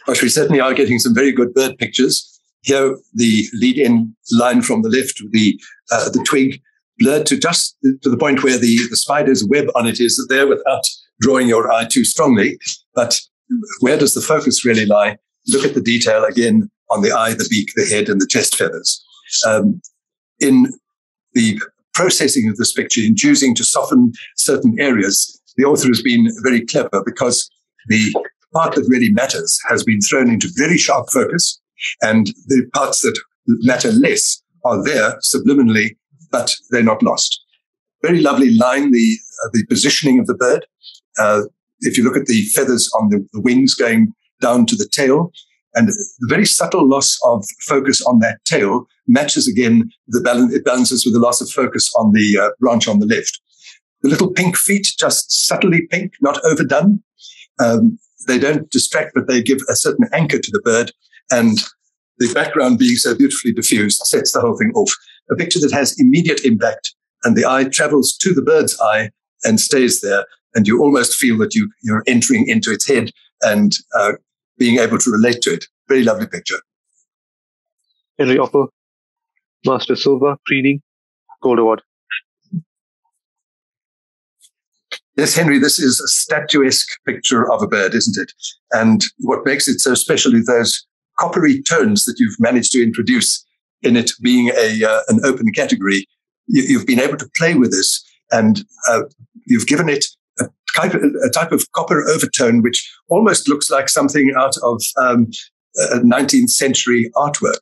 Speaker 3: Gosh, we certainly are getting some very good bird pictures. Here, the lead-in line from the left, the twig blurred to just to the point where the spider's web on it is there without drawing your eye too strongly. But where does the focus really lie? Look at the detail again on the eye, the beak, the head, and the chest feathers. In the processing of this picture, in choosing to soften certain areas, the author has been very clever because the part that really matters has been thrown into very sharp focus, and the parts that matter less are there subliminally, but they're not lost. Very lovely line, the positioning of the bird. If you look at the feathers on the wings going down to the tail, and the very subtle loss of focus on that tail matches again the balance. It balances with the loss of focus on the branch on the left. The little pink feet, just subtly pink, not overdone. They don't distract, but they give a certain anchor to the bird. And the background being so beautifully diffused sets the whole thing off. A picture that has immediate impact, and the eye travels to the bird's eye and stays there. And you almost feel that you're entering into its head and being able to relate to it. Very lovely picture.
Speaker 1: Henry Opper, Master Silver, Preening, Gold Award.
Speaker 3: Yes, Henry, this is a statuesque picture of a bird, isn't it? And what makes it so special is those coppery tones that you've managed to introduce in it being an open category. You've been able to play with this, and you've given it a a type of copper overtone, which almost looks like something out of 19th century artwork.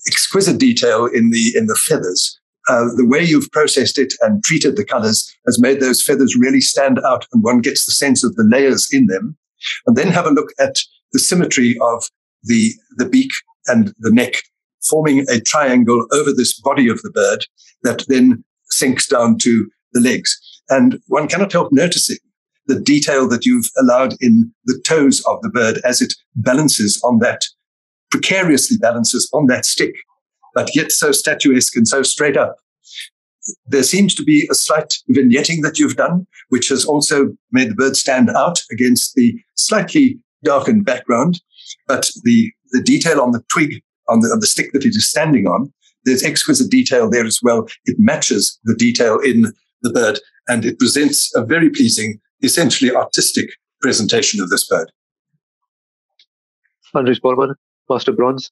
Speaker 3: Exquisite detail in the feathers. The way you've processed it and treated the colors has made those feathers really stand out, and one gets the sense of the layers in them. And then have a look at the symmetry of the beak and the neck, forming a triangle over this body of the bird that then sinks down to the legs. And one cannot help noticing the detail that you've allowed in the toes of the bird as it precariously balances on that stick, but yet so statuesque and so straight up. There seems to be a slight vignetting that you've done, which has also made the bird stand out against the slightly darkened background. But the detail on the twig, on the stick that it is standing on, there's exquisite detail there as well. It matches the detail in the bird, and it presents a very pleasing, essentially artistic presentation of this bird.
Speaker 1: Andries Borman, Master Bronze,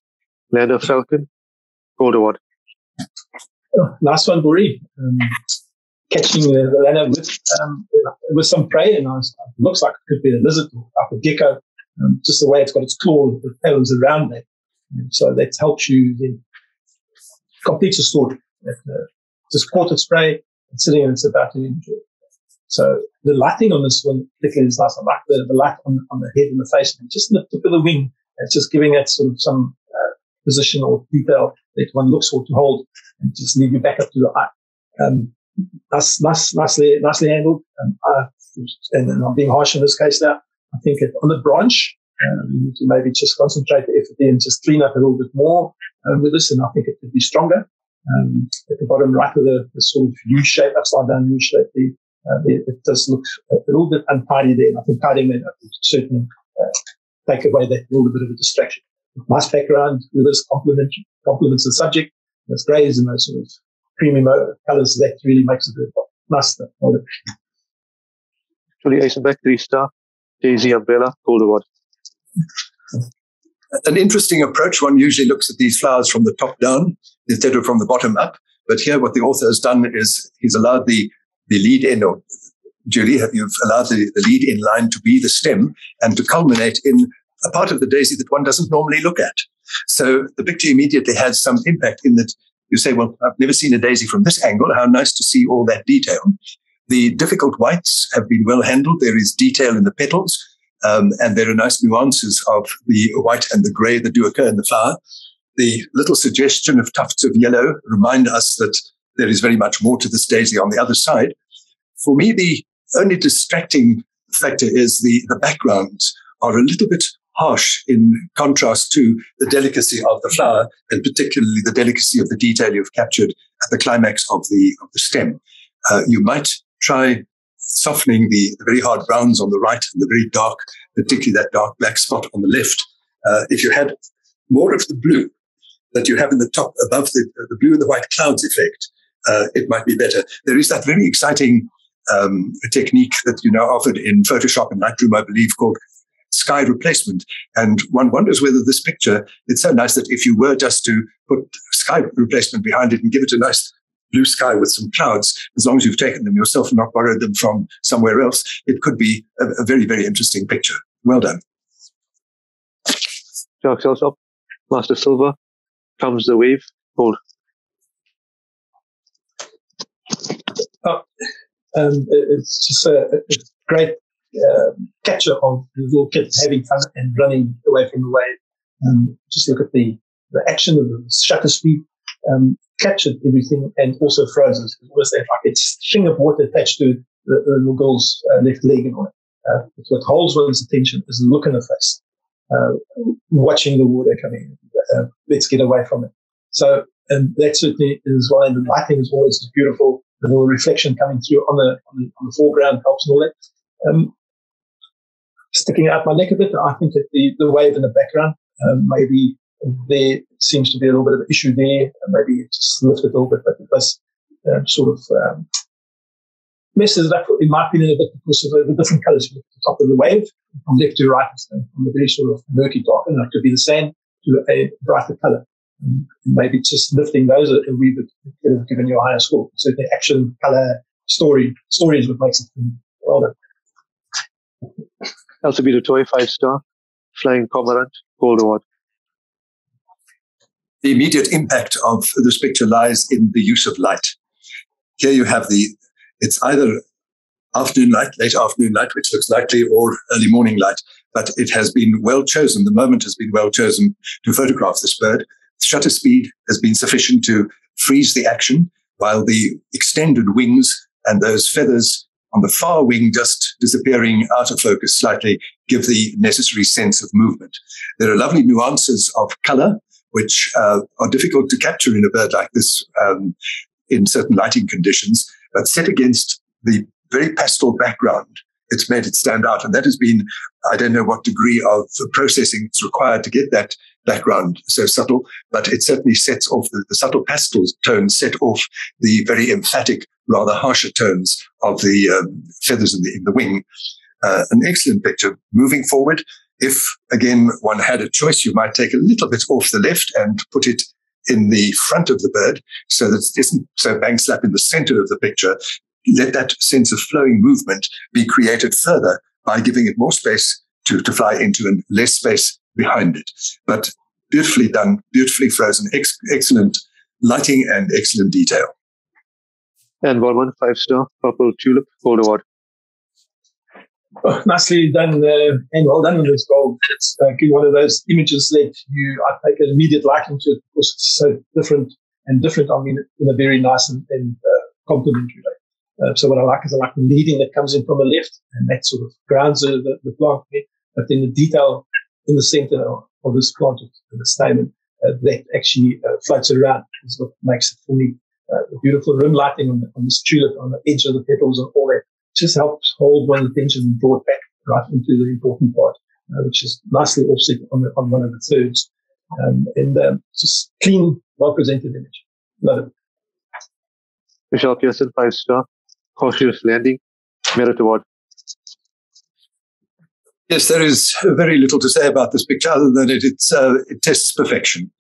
Speaker 1: Leonard Falcon, Gold Award.
Speaker 2: Oh, nice one, Buri. Catching the Leonard with some prey, and it looks like it could be a lizard or like a gecko, just the way it's got its claw, the talons around that. So that helps you then complete the story. Just caught its prey, and sitting and it's about to enjoy it. So the lighting on this one particularly is nice. I like the light on the head and the face, and just the tip of the wing. It's just giving it sort of some position or detail that one looks for to hold, and just lead you back up to the eye. Nicely handled. And I'm being harsh in this case now. I think on the branch, you need to maybe just concentrate the effort there and just clean up a little bit more with this, and I think it could be stronger. At the bottom right of the sort of U shape, upside down U shape, it does look a little bit untidy there, and I think tidying that up would certainly take away that little bit of a distraction. Nice background with this complements the subject. Those greys and those sort of creamy colours, that really makes it a nice stuff.
Speaker 1: Julie Eisenbeck, 3-star, Daisy Umbrella, Gold Award.
Speaker 3: An interesting approach. One usually looks at these flowers from the top down instead of from the bottom up. But here what the author has done is he's allowed the lead in, or Julie, you've allowed the lead in line to be the stem and to culminate in a part of the daisy that one doesn't normally look at. So the picture immediately has some impact in that you say, well, I've never seen a daisy from this angle. How nice to see all that detail. The difficult whites have been well handled. There is detail in the petals, and there are nice nuances of the white and the grey that do occur in the flower. The little suggestion of tufts of yellow remind us that there is very much more to this daisy on the other side. For me, the only distracting factor is the backgrounds are a little bit harsh in contrast to the delicacy of the flower, and particularly the delicacy of the detail you've captured at the climax of the stem. You might try softening the very hard browns on the right and the very dark, particularly that dark black spot on the left. If you had more of the blue that you have in the top above the blue and the white clouds effect, it might be better. There is that very exciting technique that you now offered in Photoshop and Lightroom, I believe, called sky replacement. And one wonders whether this picture, it's so nice that if you were just to put sky replacement behind it and give it a nice blue sky with some clouds, as long as you've taken them yourself and not borrowed them from somewhere else, it could be a very, very interesting picture. Well done.
Speaker 1: Jacques Elsop, Master Silver, Comes the Wave, Gold.
Speaker 2: It's just a great capture of the little kids having fun and running away from the wave. Just look at the action of the shutter speed, captured everything, and also frozen. It was like it's string of water attached to the little girl's left leg and all that. What holds one's attention is the look in the face, watching the water coming in. Let's get away from it. So, and that certainly is why the lighting is always beautiful. The little reflection coming through on the foreground helps and all that. Sticking out my neck a bit, I think that the wave in the background, maybe there seems to be a little bit of an issue there. Maybe it just lifted a little bit, but it does sort of messes it up, in my opinion, a bit because of the different colors at the top of the wave, from left to right, from the very sort of murky dark, and it could be the sand to a brighter color. Maybe just lifting those a wee bit could have given you a higher score. So the action, color, story is what makes it Well done.
Speaker 1: Alcibiade toy, 5-star. Flying cormorant, gold award.
Speaker 3: The immediate impact of this picture lies in the use of light. Here you have it's either afternoon light, late afternoon light, which looks likely, or early morning light, but it has been well chosen. The moment has been well chosen to photograph this bird. Shutter speed has been sufficient to freeze the action, while the extended wings and those feathers on the far wing just disappearing out of focus slightly give the necessary sense of movement. There are lovely nuances of color, which are difficult to capture in a bird like this in certain lighting conditions, but set against the very pastel background, it's made it stand out. And that has been, I don't know what degree of processing it's required to get that background so subtle, but it certainly sets off the subtle pastel tones, set off the very emphatic, rather harsher tones of the feathers in the wing. An excellent picture. Moving forward, if, again, one had a choice, you might take a little bit off the left and put it in the front of the bird so that it isn't so bang slap in the center of the picture. Let that sense of flowing movement be created further by giving it more space to fly into and less space behind it. But beautifully done, beautifully frozen, excellent lighting and excellent detail.
Speaker 1: And one 5-star, purple tulip, gold award.
Speaker 2: Oh, nicely done, and well done on this gold. It's one of those images that I take an immediate liking to it because it's so different, I mean, in a very nice and complimentary way. So what I like is the leading that comes in from the left, and that sort of grounds the plant there. But then the detail in the center of this plant, the stamen, that actually floats around is what makes it for me. The beautiful rim lighting on this tulip, on the edge of the petals and all that, just helps hold one's attention and draw it back right into the important part, which is nicely offset on one of the thirds. Just clean, well-presented image. Love it.
Speaker 1: Michelle Pearson, 5-star. Cautious landing, merit award.
Speaker 3: Yes, there is very little to say about this picture other than it tests perfection.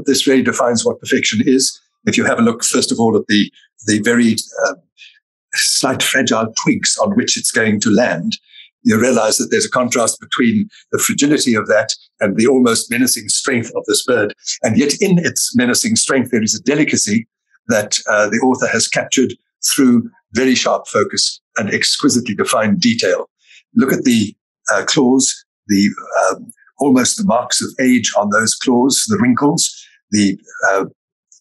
Speaker 3: This really defines what perfection is. If you have a look, first of all, at the very slight fragile twigs on which it's going to land, you realize that there's a contrast between the fragility of that and the almost menacing strength of this bird. And yet in its menacing strength, there is a delicacy that the author has captured through very sharp focus and exquisitely defined detail. Look at the claws, almost the marks of age on those claws, the wrinkles, the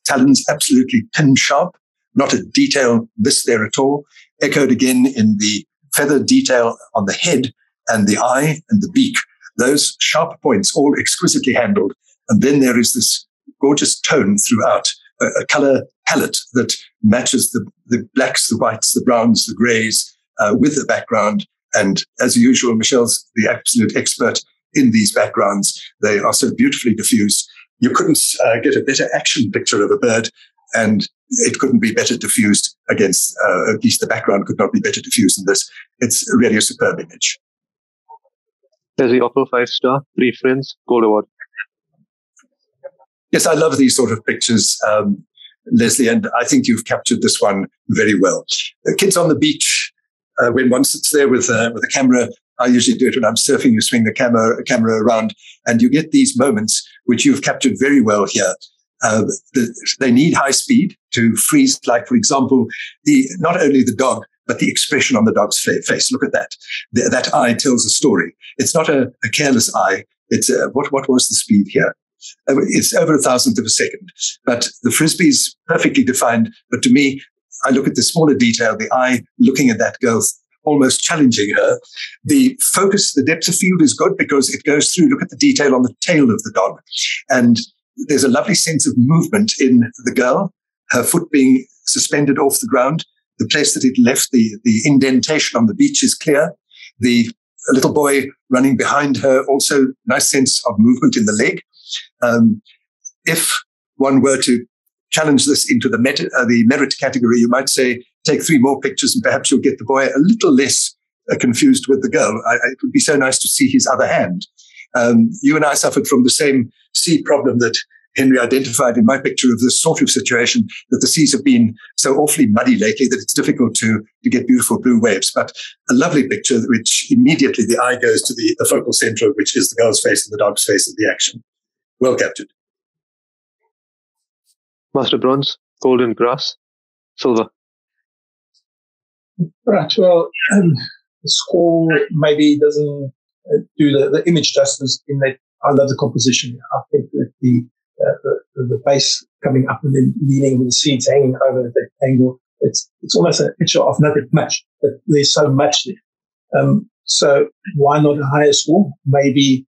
Speaker 3: talons absolutely pin sharp, not a detail missed there at all, echoed again in the feather detail on the head and the eye and the beak. Those sharp points all exquisitely handled. And then there is this gorgeous tone throughout, a color palette that matches the blacks, the whites, the browns, the grays with the background. And as usual, Michelle's the absolute expert in these backgrounds. They are so beautifully diffused. You couldn't get a better action picture of a bird, and it couldn't be better diffused against, at least the background could not be better diffused than this. It's really a superb image.
Speaker 1: Leslie Opel, 5-star, 3 friends, gold award.
Speaker 3: Yes, I love these sort of pictures, Leslie, and I think you've captured this one very well. Kids on the beach, when one sits there with a camera, I usually do it when I'm surfing. You swing the camera around, and you get these moments which you've captured very well here. They need high speed to freeze, like, for example, not only the dog, but the expression on the dog's face. Look at that. That eye tells a story. It's not a careless eye. It's what was the speed here? It's over 1,000th of a second. But the frisbee's perfectly defined. But to me, I look at the smaller detail, the eye looking at that girl, almost challenging her. The focus, the depth of field is good because it goes through. Look at the detail on the tail of the dog. And there's a lovely sense of movement in the girl, her foot being suspended off the ground. The place that it left, the indentation on the beach is clear. The little boy running behind her, also nice sense of movement in the leg. If one were to challenge this into the merit category, you might say, take 3 more pictures and perhaps you'll get the boy a little less confused with the girl. It would be so nice to see his other hand. You and I suffered from the same sea problem that Henry identified in my picture of this sort of situation, that the seas have been so awfully muddy lately that it's difficult to get beautiful blue waves. But a lovely picture, which immediately the eye goes to the focal center, which is the girl's face and the dog's face in the action. Well captured.
Speaker 1: Master Bronze, golden grass, silver.
Speaker 2: Right. Well, the score maybe doesn't do the image justice in that I love the composition. I think that the base coming up and then leaning with the seeds hanging over at that angle, it's almost a picture of nothing much, but there's so much there. So why not a higher score? Maybe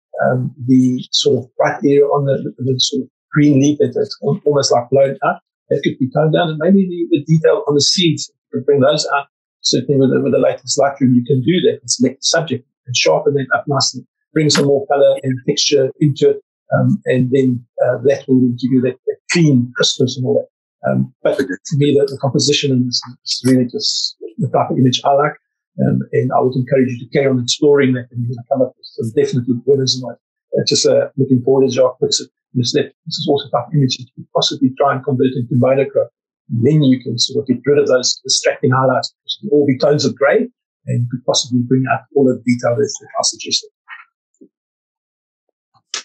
Speaker 2: the sort of bright area on the sort of green leaf that's almost like blown out, that could be toned down, and maybe the detail on the seeds could bring those out. Certainly with the latest Lightroom, you can do that and select the subject and sharpen them up nicely, bring some more color and texture into it, and then that will give you that clean crispness and all that. But for me, the composition is really just the type of image I like, and I would encourage you to carry on exploring that, and you're going to come up with some definite winners. And just looking forward, as Jacques puts it, this is also the type of image that you could possibly try and convert into monochrome. Then you can sort of get rid of those distracting highlights, which can all be tones of grey, and you could possibly bring out all the detail that I suggested.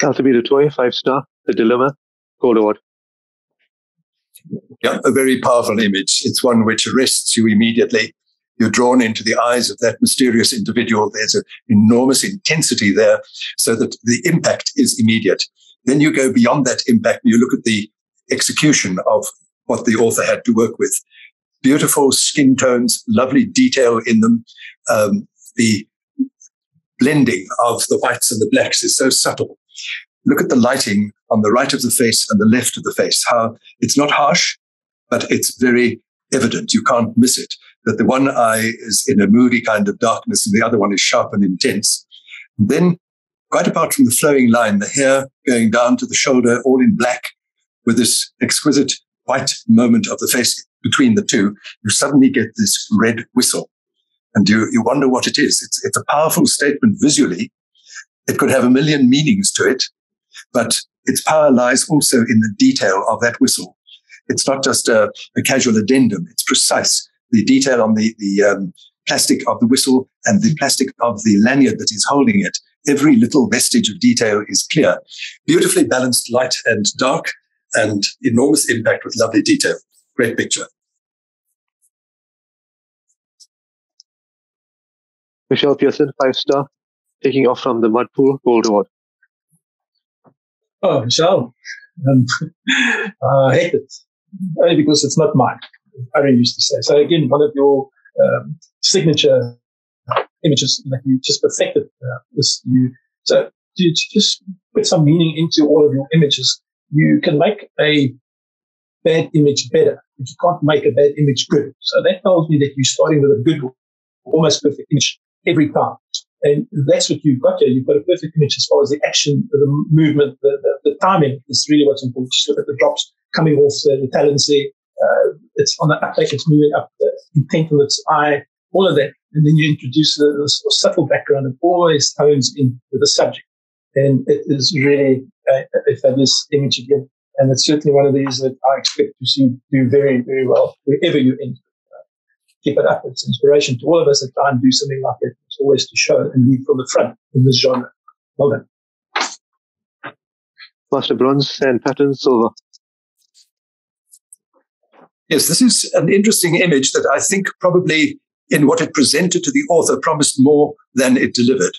Speaker 1: Altamira Toy, 5-star, The Dilemma, Gold Award.
Speaker 3: Yeah, a very powerful image. It's one which arrests you immediately. You're drawn into the eyes of that mysterious individual. There's an enormous intensity there, so that the impact is immediate. Then you go beyond that impact and you look at the execution of what the author had to work with. Beautiful skin tones, lovely detail in them. The blending of the whites and the blacks is so subtle. Look at the lighting on the right of the face and the left of the face, how it's not harsh, but it's very evident. You can't miss it, that the one eye is in a moody kind of darkness and the other one is sharp and intense. And then, quite apart from the flowing line, the hair going down to the shoulder, all in black, with this exquisite white moment of the face between the two, you suddenly get this red whistle. And you wonder what it is. It's a powerful statement visually. It could have a million meanings to it, but its power lies also in the detail of that whistle. It's not just a casual addendum. It's precise. The detail on the plastic of the whistle and the plastic of the lanyard that is holding it, every little vestige of detail is clear. Beautifully balanced light and dark, and enormous impact with lovely detail. Great picture.
Speaker 1: Michelle Pearson, 5-star, Taking Off from the Mud Pool, Gold Award.
Speaker 2: Oh, Michelle, I hate it, only because it's not mine. I really used to say. So again, one of your signature images that you just perfected. So to just put some meaning into all of your images, you can make a bad image better, but you can't make a bad image good. So that tells me that you're starting with a good, almost perfect image every time. And that's what you've got here. You've got a perfect image as far as the action, the movement, the timing is really what's important. Just look at the drops coming off the talons there. It's on the uptake, it's moving up, the intent of its eye, all of that. And then you introduce the sort of subtle background and always tones in with the subject. And it is really a fabulous image again. And it's certainly one of these that I expect to see do very, very well wherever you enter. Keep it up. It's inspiration to all of us that try and do something like that. It's always to show and lead from the front in this genre. Well done.
Speaker 1: Master Bronze and Pattern Silver.
Speaker 3: Yes, this is an interesting image that I think probably in what it presented to the author promised more than it delivered.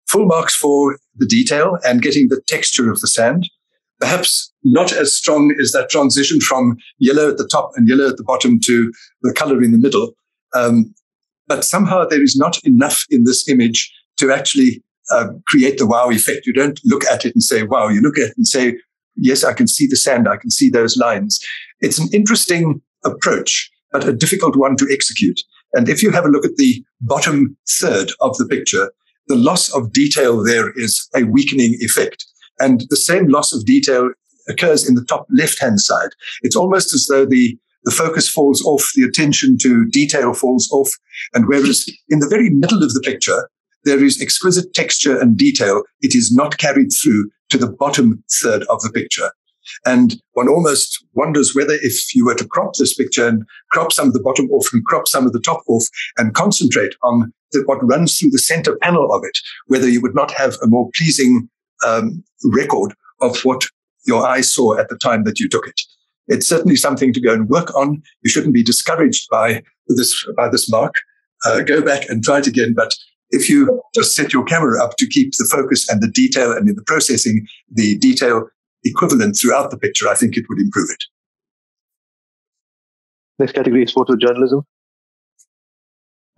Speaker 3: Full marks for the detail and getting the texture of the sand. Perhaps not as strong as that transition from yellow at the top and yellow at the bottom to the color in the middle. But somehow there is not enough in this image to actually create the wow effect. You don't look at it and say, wow. You look at it and say, yes, I can see the sand. I can see those lines. It's an interesting approach, but a difficult one to execute. And if you have a look at the bottom third of the picture, the loss of detail there is a weakening effect. And the same loss of detail occurs in the top left-hand side. It's almost as though the focus falls off, the attention to detail falls off. And whereas in the very middle of the picture, there is exquisite texture and detail, it is not carried through to the bottom third of the picture. And one almost wonders whether if you were to crop this picture and crop some of the bottom off and crop some of the top off and concentrate on what runs through the center panel of it, whether you would not have a more pleasing record of what your eye saw at the time that you took it. It's certainly something to go and work on. You shouldn't be discouraged by this mark. Go back and try it again. But if you just set your camera up to keep the focus and the detail, and in the processing, the detail equivalent throughout the picture, I think it would improve it.
Speaker 1: Next category is photojournalism.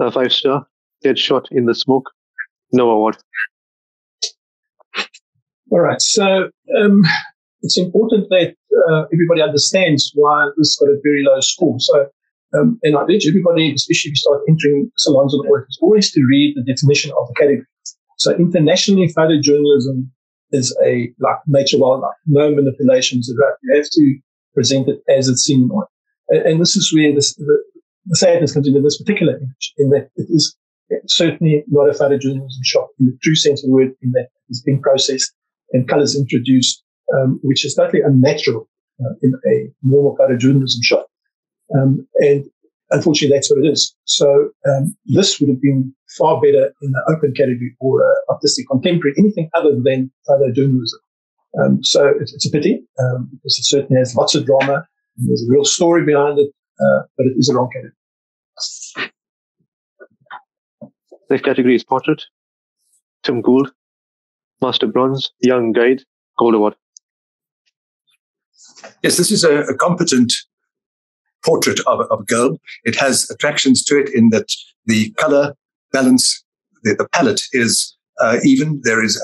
Speaker 1: 5-star, dead shot in the smoke, no award.
Speaker 2: All right. So it's important that everybody understands why this got a very low score. So, and I urge everybody, especially if you start entering salons and work, is always to read the definition of the category. So internationally, photojournalism is like nature wildlife, no manipulations around. You have to present it as it's seen on. And this is where the sadness comes into this particular image, in that it is certainly not a photojournalism shot in the true sense of the word, in that it's been processed and colors introduced, which is totally unnatural in a normal photojournalism shot. And unfortunately, that's what it is. So this would have been far better in the open category or artistic contemporary, anything other than photojournalism. So it's a pity because it certainly has lots of drama and there's a real story behind it, but it is a wrong category.
Speaker 1: Next category is portrait. Tim Gould, Master Bronze, Young Guide, Gold Award.
Speaker 3: Yes, this is a competent portrait of a girl. It has attractions to it in that the color balance, the palette is even. There is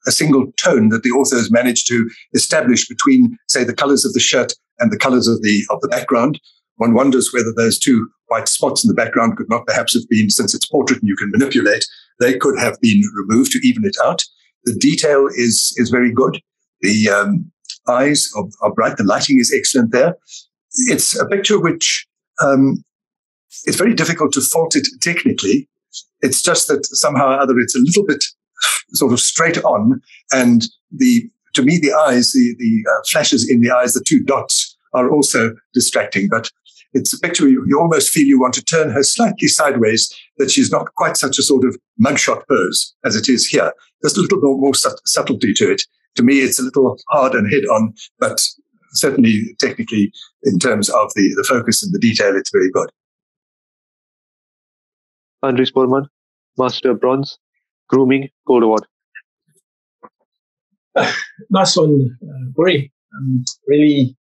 Speaker 3: a single tone that the author has managed to establish between, say, the colors of the shirt and the colors of the background. One wonders whether those two white spots in the background could not perhaps have been, since it's portrait and you can manipulate, they could have been removed to even it out. The detail is very good. The eyes are bright. The lighting is excellent there. It's a picture which it's very difficult to fault it technically. It's just that somehow or other it's a little bit sort of straight on. And to me, the eyes, the flashes in the eyes, the two dots are also distracting. But it's a picture you almost feel you want to turn her slightly sideways, that she's not quite such a sort of mugshot pose as it is here. There's a little bit more subtlety to it. To me, it's a little hard and head-on, but certainly technically, in terms of the focus and the detail, it's very good.
Speaker 1: Andries Borman, Master Bronze, Grooming, Gold Award.
Speaker 2: Nice one, Buri. Really,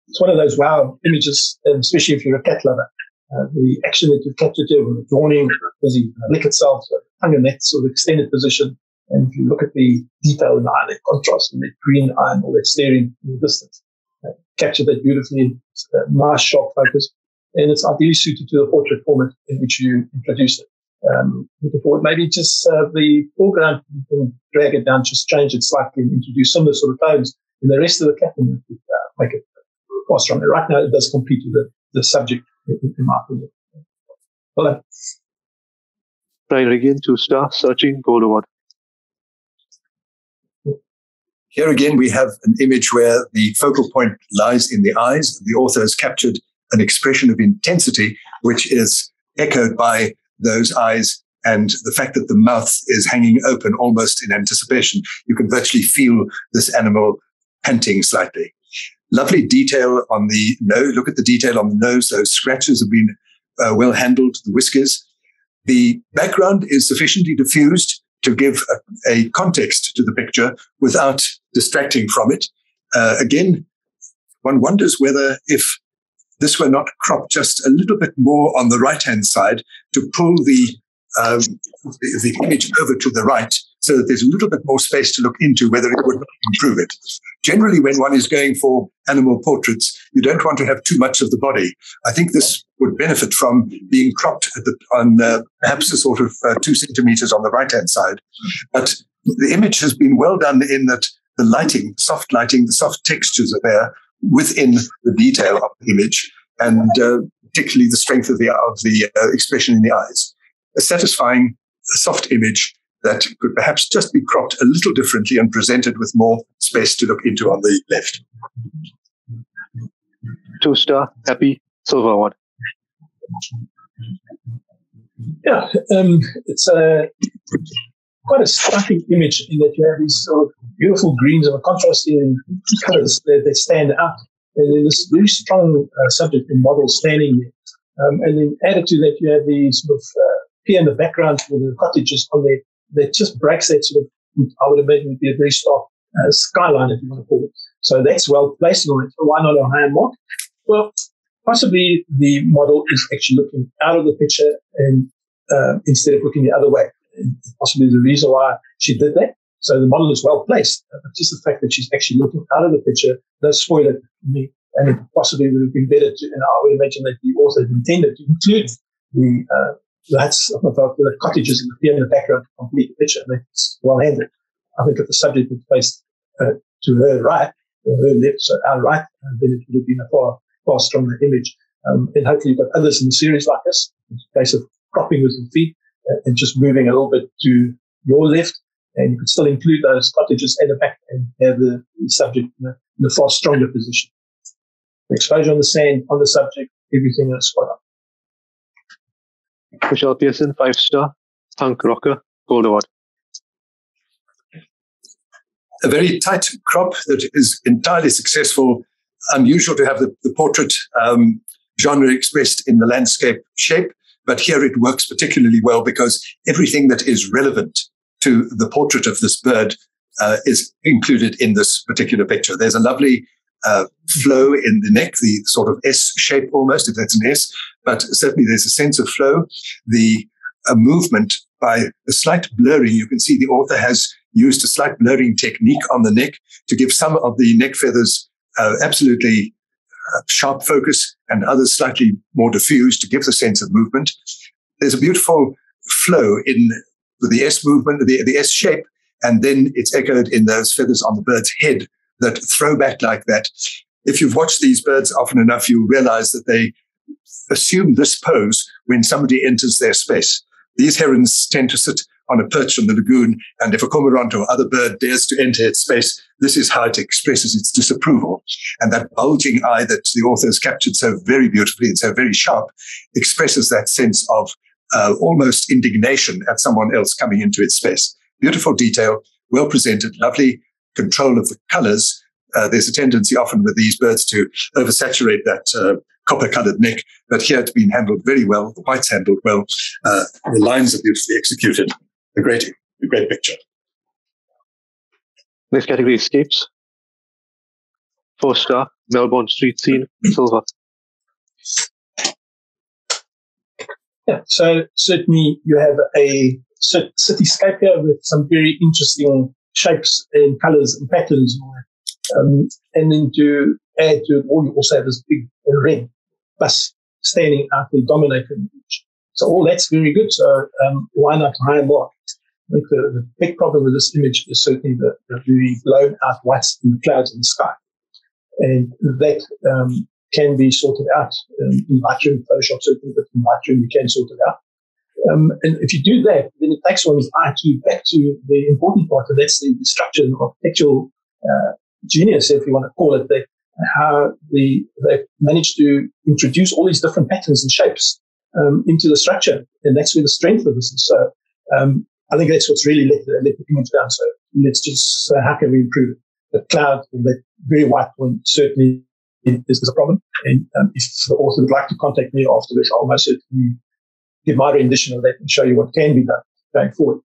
Speaker 2: it's one of those wow images, especially if you're a cat lover. The action that you've captured here with the drawing, does he lick itself, tongue in that sort of extended position. And if you look at the detail in the eye, that contrast and that green eye and all that staring in the distance, capture that beautifully. It's a nice, sharp focus. And it's ideally suited to the portrait format in which you introduced it. Looking forward, maybe just the foreground, you can drag it down, just change it slightly and introduce similar sort of tones in the rest of the cat and make it far stronger. Right now, it does compete with the subject, in my opinion. Well done.
Speaker 1: Brian Regan, 2-star, Searching, Gold Award.
Speaker 3: Here again, we have an image where the focal point lies in the eyes. The author has captured an expression of intensity, which is echoed by those eyes and the fact that the mouth is hanging open almost in anticipation. You can virtually feel this animal panting slightly. Lovely detail on the nose. Look at the detail on the nose. Those scratches have been well handled, the whiskers. The background is sufficiently diffused to give a context to the picture without distracting from it. Again, one wonders whether if this were not cropped just a little bit more on the right-hand side to pull the image over to the right so that there's a little bit more space to look into, whether it would improve it. Generally, when one is going for animal portraits, you don't want to have too much of the body. I think this would benefit from being cropped on perhaps a sort of 2 centimeters on the right-hand side. But the image has been well done in that the lighting, the soft textures are there within the detail of the image, and particularly the strength of the expression in the eyes. A satisfying, soft image that could perhaps just be cropped a little differently and presented with more space to look into on the left.
Speaker 1: 2-star, happy, silver award.
Speaker 2: Yeah, it's quite a striking image in that you have these sort of beautiful greens and contrasting colors that stand out. And then this very strong subject and model standing there. And then added to that, you have the sort of here in the background with the cottages on there that just breaks that sort of, I would imagine, would be a very stark skyline, if you want to call it. So that's well placed on it. So why not a higher mark? Well, possibly the model is actually looking out of the picture and instead of looking the other way. And possibly the reason why she did that. So the model is well placed. But just the fact that she's actually looking out of the picture does spoil it for me. And it possibly would have been better to, and I would imagine that the author intended to include the the cottages in the background to complete the picture. That's well handled. I think if the subject was placed to her right or her left, so our right, then it would have been a far stronger image. And hopefully you've got others in the series like this, in case of cropping with your feet and just moving a little bit to your left, and you could still include those cottages at the back and have the subject in a far stronger position. The exposure on the sand, on the subject, everything is spot on.
Speaker 1: Michelle Pearson, 5-star, punk rocker, gold award.
Speaker 3: A very tight crop that is entirely successful. Unusual to have the portrait genre expressed in the landscape shape, but here it works particularly well because everything that is relevant to the portrait of this bird is included in this particular picture. There's a lovely flow in the neck, the sort of S shape almost, if that's an S, but certainly there's a sense of flow. The movement by a slight blurring, you can see the author has used a slight blurring technique on the neck to give some of the neck feathers absolutely sharp focus and others slightly more diffused to give the sense of movement. There's a beautiful flow in the S movement, the S shape, and then it's echoed in those feathers on the bird's head that throw back like that. If you've watched these birds often enough, you'll realize that they assume this pose when somebody enters their space. These herons tend to sit on a perch on the lagoon, and if a cormorant or other bird dares to enter its space, this is how it expresses its disapproval. And that bulging eye that the author has captured so very beautifully and so very sharp expresses that sense of almost indignation at someone else coming into its space. Beautiful detail, well presented, lovely control of the colors. There's a tendency often with these birds to oversaturate that copper-colored neck, but here it's been handled very well. The white's handled well. The lines are beautifully executed. A great picture.
Speaker 1: Next category, escapes. 4-star, Melbourne street scene, silver.
Speaker 2: Yeah, so certainly you have a cityscape here with some very interesting shapes and colors and patterns. And then to add to it all, you also have this big red bus standing out there dominating the image. So all that's very good. So why not higher mark? I think the big problem with this image is certainly the very blown out whites in the clouds in the sky. And that can be sorted out in Lightroom, Photoshop certainly, but in Lightroom you can sort it out. And if you do that, then it takes one's eye back to the important part, and that's the structure and architectural genius, if you want to call it, how they've managed to introduce all these different patterns and shapes into the structure, and that's where the strength of this is. So I think that's what's really let the image down. So let's just say, how can we improve it? The cloud, that very white one, certainly is a problem. And if the author would like to contact me after this, I'll most certainly give my rendition of that and show you what can be done going forward.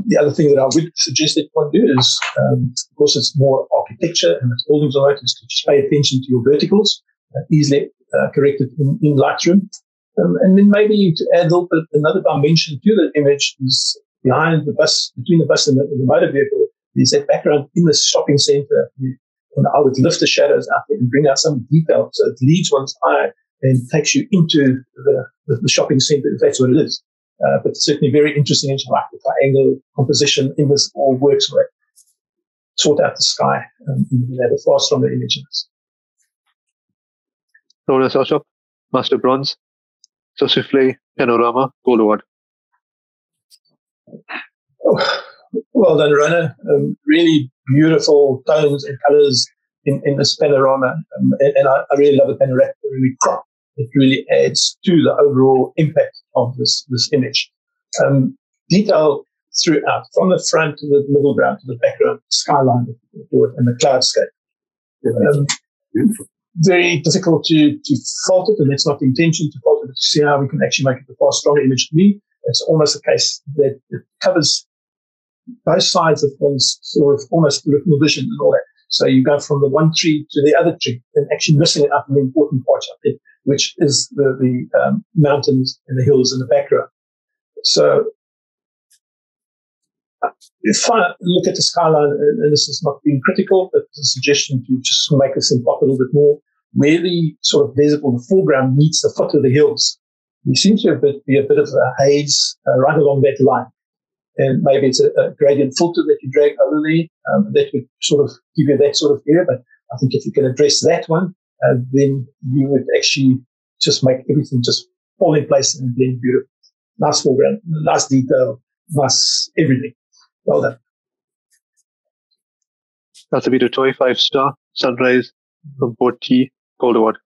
Speaker 2: The other thing that I would suggest that one do is, of course, it's more architecture and it's buildings on it, is to just pay attention to your verticals, easily corrected in Lightroom. And then maybe to add a little bit, another dimension to the image is behind the bus, between the bus and the motor vehicle, is that background in the shopping center. And I would lift the shadows up and bring out some detail so it leads one's eye and takes you into the shopping center, if that's what it is. But it's certainly very interesting, and like the triangle composition in this all works where sort out the sky and you have a far stronger image in this.
Speaker 1: Lawrence Oshop, Master Bronze, Souffle, Panorama, Gold Award.
Speaker 2: Oh, well done, Rona. Really beautiful tones and colors in this panorama. And I really love the panoramic crop. It really adds to the overall impact of this image. Detail throughout, from the front to the middle ground to the background, skyline, and the cloudscape. Very difficult to fault it, and that's not the intention to fault it, but to see how we can actually make it a far stronger image. To me, it's almost a case that it covers both sides of one's sort of almost peripheral vision and all that. So you go from the one tree to the other tree and actually missing out on the important parts of it, which is the mountains and the hills in the background. So if I look at the skyline, and this is not being critical, but it's a suggestion to just make this pop a little bit more, where the sort of visible, the foreground meets the foot of the hills. You seem to be a bit of a haze right along that line. And maybe it's a gradient filter that you drag over there that would sort of give you that sort of area. But I think if you can address that one, then you would actually just make everything just fall in place and blend beautiful. Nice foreground, nice detail, nice everything. Well done.
Speaker 1: That's a bit of toy 5-star sunrise from Port T, Gold Award.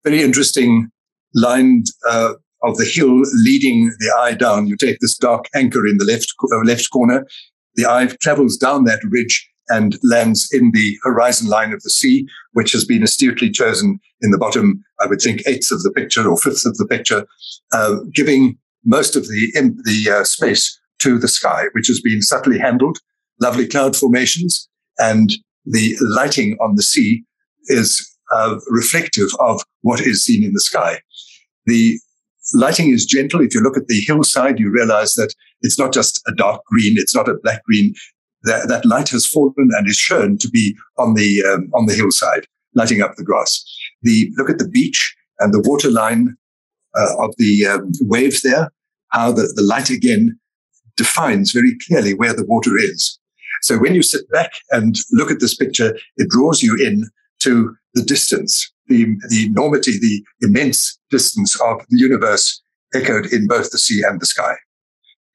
Speaker 3: Very interesting line of the hill leading the eye down. You take this dark anchor in the left corner. The eye travels down that ridge and lands in the horizon line of the sea, which has been astutely chosen in the bottom, I would think, 1/8 of the picture or 1/5 of the picture, giving most of the space to the sky, which has been subtly handled. Lovely cloud formations, and the lighting on the sea is reflective of what is seen in the sky. The lighting is gentle. If you look at the hillside, you realize that it's not just a dark green, it's not a black green. That light has fallen and is shown to be on the hillside, lighting up the grass. Look at the beach and the water line of the waves there, how the light again defines very clearly where the water is. So when you sit back and look at this picture, it draws you in to the distance, the enormity, the immense distance of the universe echoed in both the sea and the sky.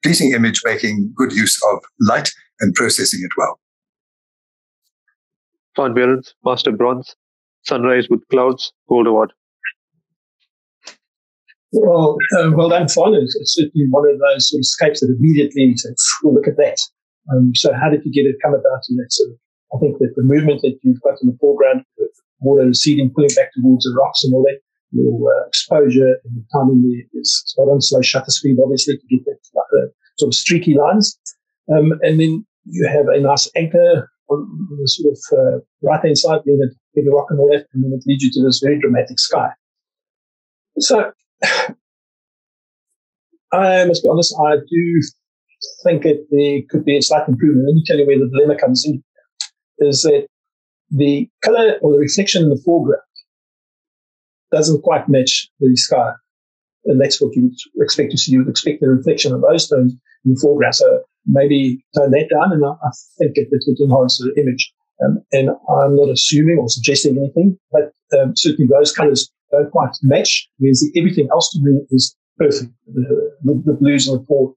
Speaker 3: Pleasing image, making good use of light and processing it well.
Speaker 1: Van Berens, Master Bronze, Sunrise with Clouds, Gold Award.
Speaker 2: Well done, Fawn. It's certainly one of those sort of scapes that immediately said, well, look at that. So how did you get it come about in that sort of, I think that the movement that you've got in the foreground, the water receding, pulling back towards the rocks and all that, your exposure and the timing there is spot on, slow shutter speed, obviously, to get that sort of streaky lines. And then you have a nice anchor on the sort of right-hand side, near the rock and all that, and then it leads you to this very dramatic sky. So I must be honest, I do think there could be a slight improvement. Let me tell you where the dilemma comes in, is that the color or the reflection in the foreground doesn't quite match the sky. And that's what you would expect to see. You would expect the reflection of those tones in the foreground. So maybe tone that down, and I think it would enhance the image. And I'm not assuming or suggesting anything, but certainly those colors don't quite match, whereas everything else to me is perfect. The blues and the port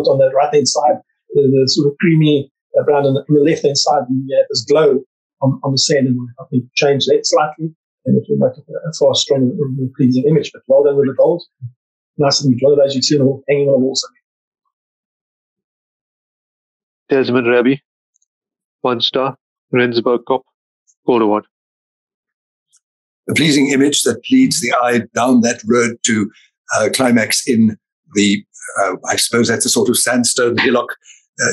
Speaker 2: on the right-hand side, the sort of creamy brown on the left-hand side, and you have this glow on the sand, and I think change that slightly, and it will make it a far stronger and more pleasing image. But well done with the gold. Nice image. One of those you'd see hanging on a wall somewhere.
Speaker 1: Desmond Raby, 1-star, Rensburg Cop, Gold Award.
Speaker 3: A pleasing image that leads the eye down that road to climax in the, I suppose that's a sort of sandstone hillock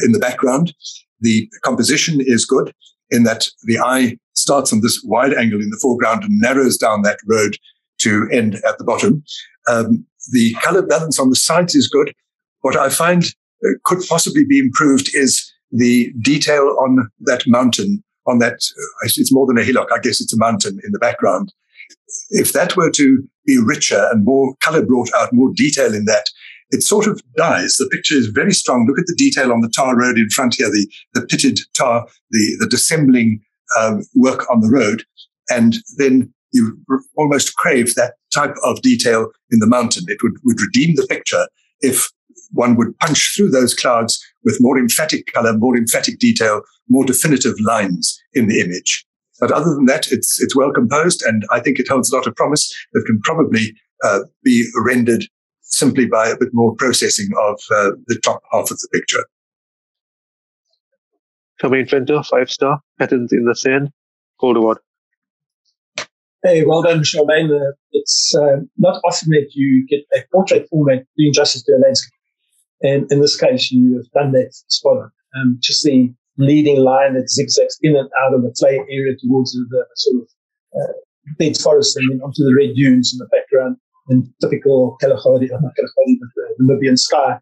Speaker 3: in the background. The composition is good in that the eye starts on this wide angle in the foreground and narrows down that road to end at the bottom. The color balance on the sides is good. What I find could possibly be improved is the detail on that mountain, on that, it's more than a hillock, I guess it's a mountain in the background. If that were to be richer and more color brought out, more detail in that, it sort of dies. The picture is very strong. Look at the detail on the tar road in front here, the pitted tar, the dissembling work on the road. And then you almost crave that type of detail in the mountain. It would redeem the picture if one would punch through those clouds with more emphatic color, more emphatic detail, more definitive lines in the image. But other than that, it's well composed, and I think it holds a lot of promise that can probably be rendered simply by a bit more processing of the top half of the picture.
Speaker 1: Charmaine Fenter, 5-star, Patterns in the Sand, Gold Award.
Speaker 2: Hey, well done, Charmaine. It's not often that you get a portrait format doing justice to a landscape. And in this case, you have done that spot on. Just the leading line that zigzags in and out of the clay area towards the sort of dead forest and then onto the red dunes in the background, and typical Kalahari, not Kalahari, but the Namibian sky.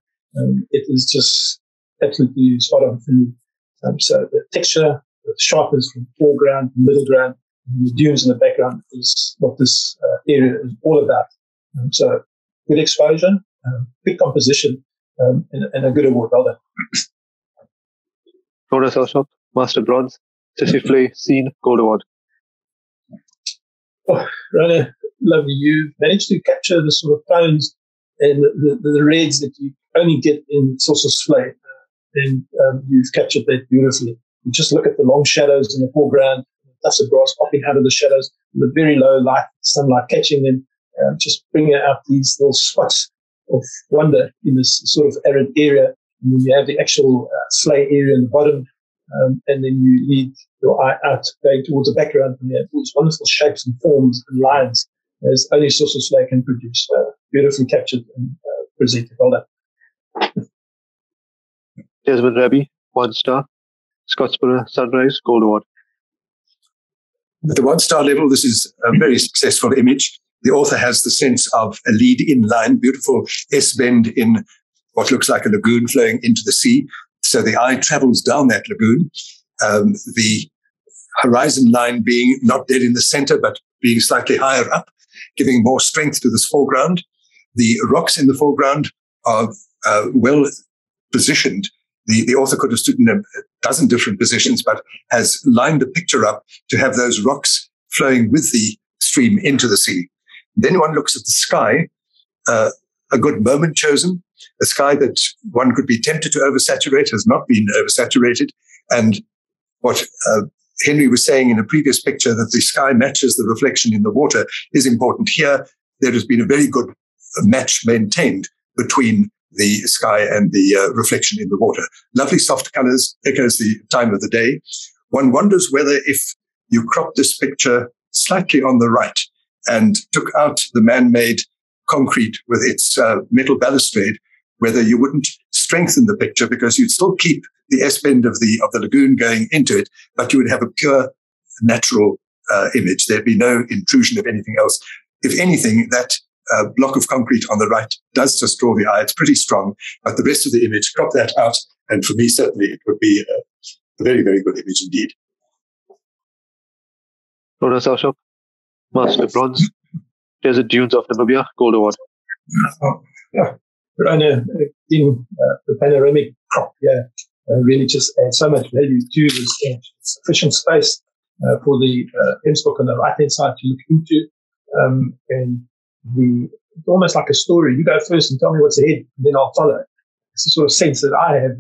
Speaker 2: It is just absolutely spot on for me. So the texture, the sharpness from foreground, middle ground, and the dunes in the background is what this area is all about. So good exposure, good composition, and a good award. Well done.
Speaker 1: Flora Salshop, Master Bronze, Sissiflay, Scene, Gold Award.
Speaker 2: Oh, Rana, lovely. You managed to capture the sort of tones and the reds that you only get in Sossus Flay. And you've captured that beautifully. You just look at the long shadows in the foreground, tufts of grass popping out of the shadows, the very low light, sunlight catching them, just bringing out these little spots of wonder in this sort of arid area. And then you have the actual Slay area in the bottom, and then you lead your eye out going towards the background, and you have these wonderful shapes and forms and lines as only Sossus Flay can produce. Beautifully captured and presented. Well done.
Speaker 1: Desmond Raby, 1-star, Scottsboro Sunrise, Gold Award.
Speaker 3: At the 1-star level, this is a very successful image. The author has the sense of a lead-in line, beautiful S-bend in what looks like a lagoon flowing into the sea. So the eye travels down that lagoon. The horizon line being not dead in the center, but being slightly higher up, giving more strength to this foreground. The rocks in the foreground are well positioned. The author could have stood in a dozen different positions, but has lined the picture up to have those rocks flowing with the stream into the sea. Then one looks at the sky, a good moment chosen, a sky that one could be tempted to oversaturate, has not been oversaturated. And what Henry was saying in a previous picture, that the sky matches the reflection in the water, is important. Here, there has been a very good match maintained between the sky and the reflection in the water. Lovely soft colors, echoes the time of the day. One wonders whether if you crop this picture slightly on the right and took out the man-made concrete with its metal balustrade, whether you wouldn't strengthen the picture, because you'd still keep the S-bend of the lagoon going into it, but you would have a pure natural image. There'd be no intrusion of anything else. If anything, that block of concrete on the right does just draw the eye. It's pretty strong, but the rest of the image, crop that out, and for me, certainly, it would be a very, very good image indeed.
Speaker 1: Flora Salshop, Master Bronze, Desert Dunes of Namibia, Gold Award.
Speaker 2: Yeah, Rana, in the panoramic crop, really just adds so much value to this image. Sufficient space for the M-stock on the right-hand side to look into, and it's almost like a story. You go first and tell me what's ahead, and then I'll follow. It's the sort of sense that I have.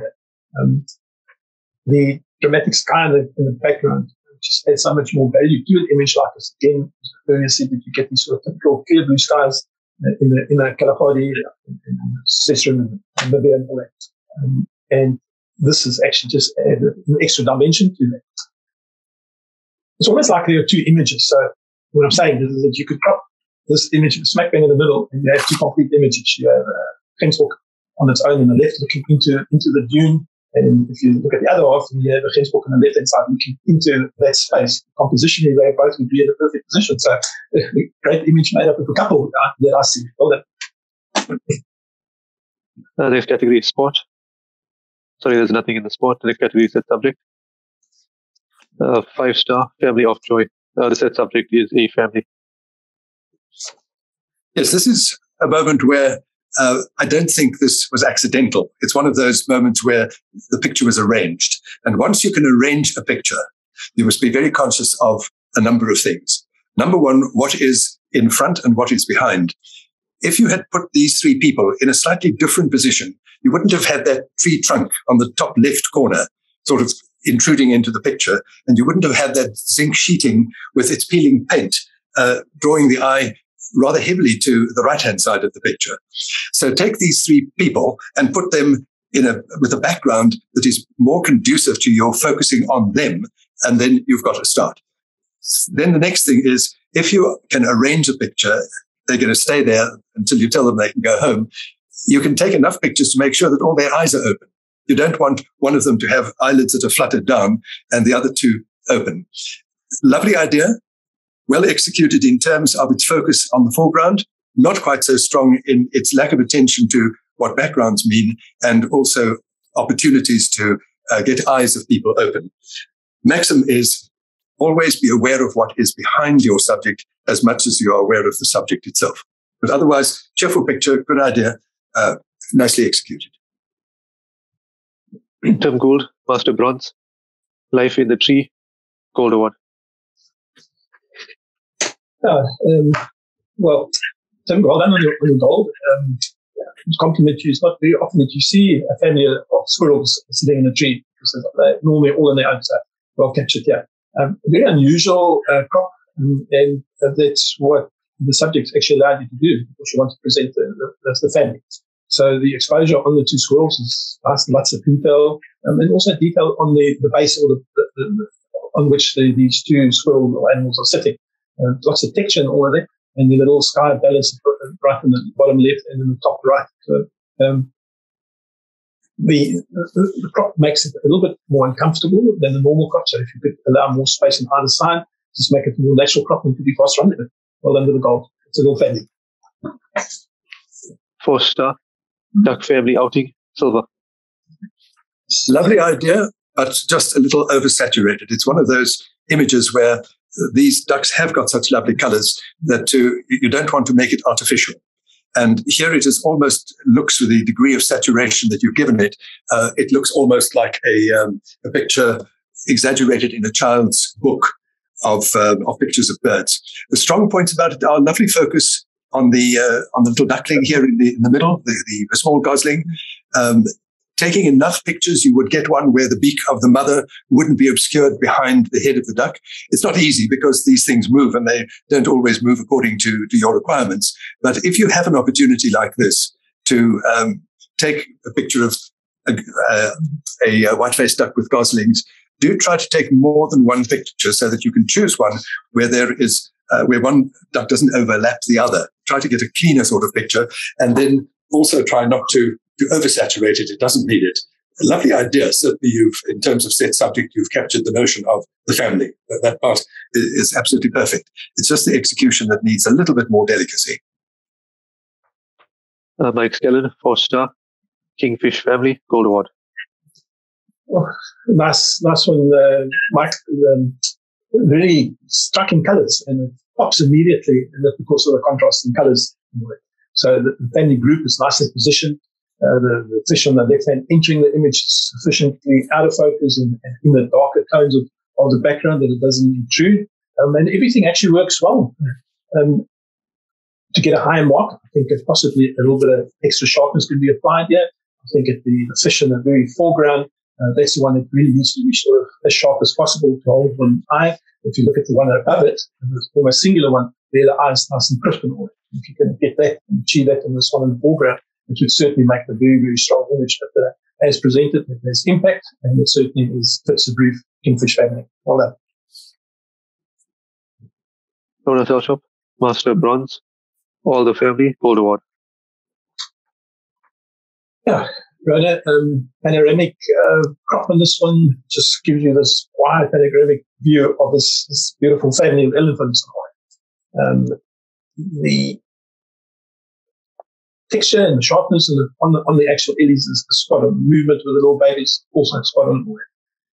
Speaker 2: The dramatic sky in the background just adds so much more value to an image like this. Again, earlier said that you get these sort of typical clear blue skies in the Kalahari, in Sessriem and Namibia and all that. And this is actually just added an extra dimension to that. It's almost like there are two images. So what I'm saying is that you could crop this image smack bang in the middle, and you have two complete images. You have Gemsbok on its own on the left, looking into the dune, and if you look at the other half, you have a Gemsbok on the left hand side, looking into that space. Compositionally, they both would be in a perfect position. So, a great image made up of a couple that I see. Well done.
Speaker 1: Next category is sport. Sorry, there's nothing in the sport. The next category is set subject. 5-star, Family of Joy. The set subject is a family.
Speaker 3: Yes, this is a moment where I don't think this was accidental. It's one of those moments where the picture was arranged. And once you can arrange a picture, you must be very conscious of a number of things. Number one, what is in front and what is behind. if you had put these three people in a slightly different position, you wouldn't have had that tree trunk on the top left corner sort of intruding into the picture, and you wouldn't have had that zinc sheeting with its peeling paint drawing the eye rather heavily to the right-hand side of the picture. So take these three people and put them with a background that is more conducive to your focusing on them, and then you've got a start. Then the next thing is, if you can arrange a picture, they're going to stay there until you tell them they can go home. You can take enough pictures to make sure that all their eyes are open. You don't want one of them to have eyelids that are fluttered down and the other two open. Lovely idea, well executed in terms of its focus on the foreground, not quite so strong in its lack of attention to what backgrounds mean, and also opportunities to get eyes of people open. Maxim is always be aware of what is behind your subject as much as you are aware of the subject itself. But otherwise, cheerful picture, good idea, nicely executed.
Speaker 1: Tim Gould, Master Bronze. Life in the Tree, Gold Award.
Speaker 2: Well, Tim, well done on your gold. Compliment you. It's not very often that you see a family of squirrels sitting in a tree, because they're normally all on their own. So well captured here. Very unusual crop, and that's what the subject actually allowed you to do, because you want to present the family. So the exposure on the two squirrels is nice, lots of detail, and also detail on the base or on which these two squirrel animals are sitting. Lots of texture and all of that, and the little sky balance right in the bottom left and in the top right. So the crop makes it a little bit more uncomfortable than the normal crop. So if you could allow more space on either side, just make it a more natural crop and could be fast running. Well done with the gold. It's a little family.
Speaker 1: 4-star. Duck family outing, silver.
Speaker 3: Lovely idea, but just a little oversaturated. It's one of those images where these ducks have got such lovely colors that you don't want to make it artificial. And here it is almost looks, with the degree of saturation that you've given it, it looks almost like a picture exaggerated in a child's book of pictures of birds. The strong points about it are lovely focus on the little duckling here in the middle, the small gosling. Taking enough pictures, you would get one where the beak of the mother wouldn't be obscured behind the head of the duck. It's not easy because these things move and they don't always move according to your requirements. But if you have an opportunity like this to take a picture of a white-faced duck with goslings, do try to take more than one picture so that you can choose one where there is where one duck doesn't overlap the other. Try to get a cleaner sort of picture, and then also try not to oversaturate it. It doesn't need it. A lovely idea. Certainly in terms of set subject, you've captured the notion of the family. That part is absolutely perfect. It's just the execution that needs a little bit more delicacy.
Speaker 1: Mike Skellen, 4-star. Kingfish family, Gold Award.
Speaker 2: Oh, nice one, Mike. Really striking colors, and it pops immediately, and that's because of the contrast in colors. So the family group is nicely positioned. The fish on the left hand entering the image sufficiently out of focus and in the darker tones of the background that it doesn't intrude. And everything actually works well. To get a higher mark, I think if possibly a little bit of extra sharpness could be applied here. I think at the fish in the very foreground, that's the one that really needs to be sort of as sharp as possible to hold one eye. If you look at the one above it, the almost singular one, there the eye is nice and crisp and all. If you can get that and achieve that in this one in the foreground, it would certainly make a very, very strong image. But as presented, it has impact, and it certainly fits the brief Kingfish family. Well done.
Speaker 1: Jonas Elshop, Master Bronze. All the family, Gold Award.
Speaker 2: Yeah, Rona, panoramic crop on this one just gives you this wide panoramic view of this beautiful family of elephants. The texture and the sharpness on the actual ellies is spot on. Movement with the little babies also spot on.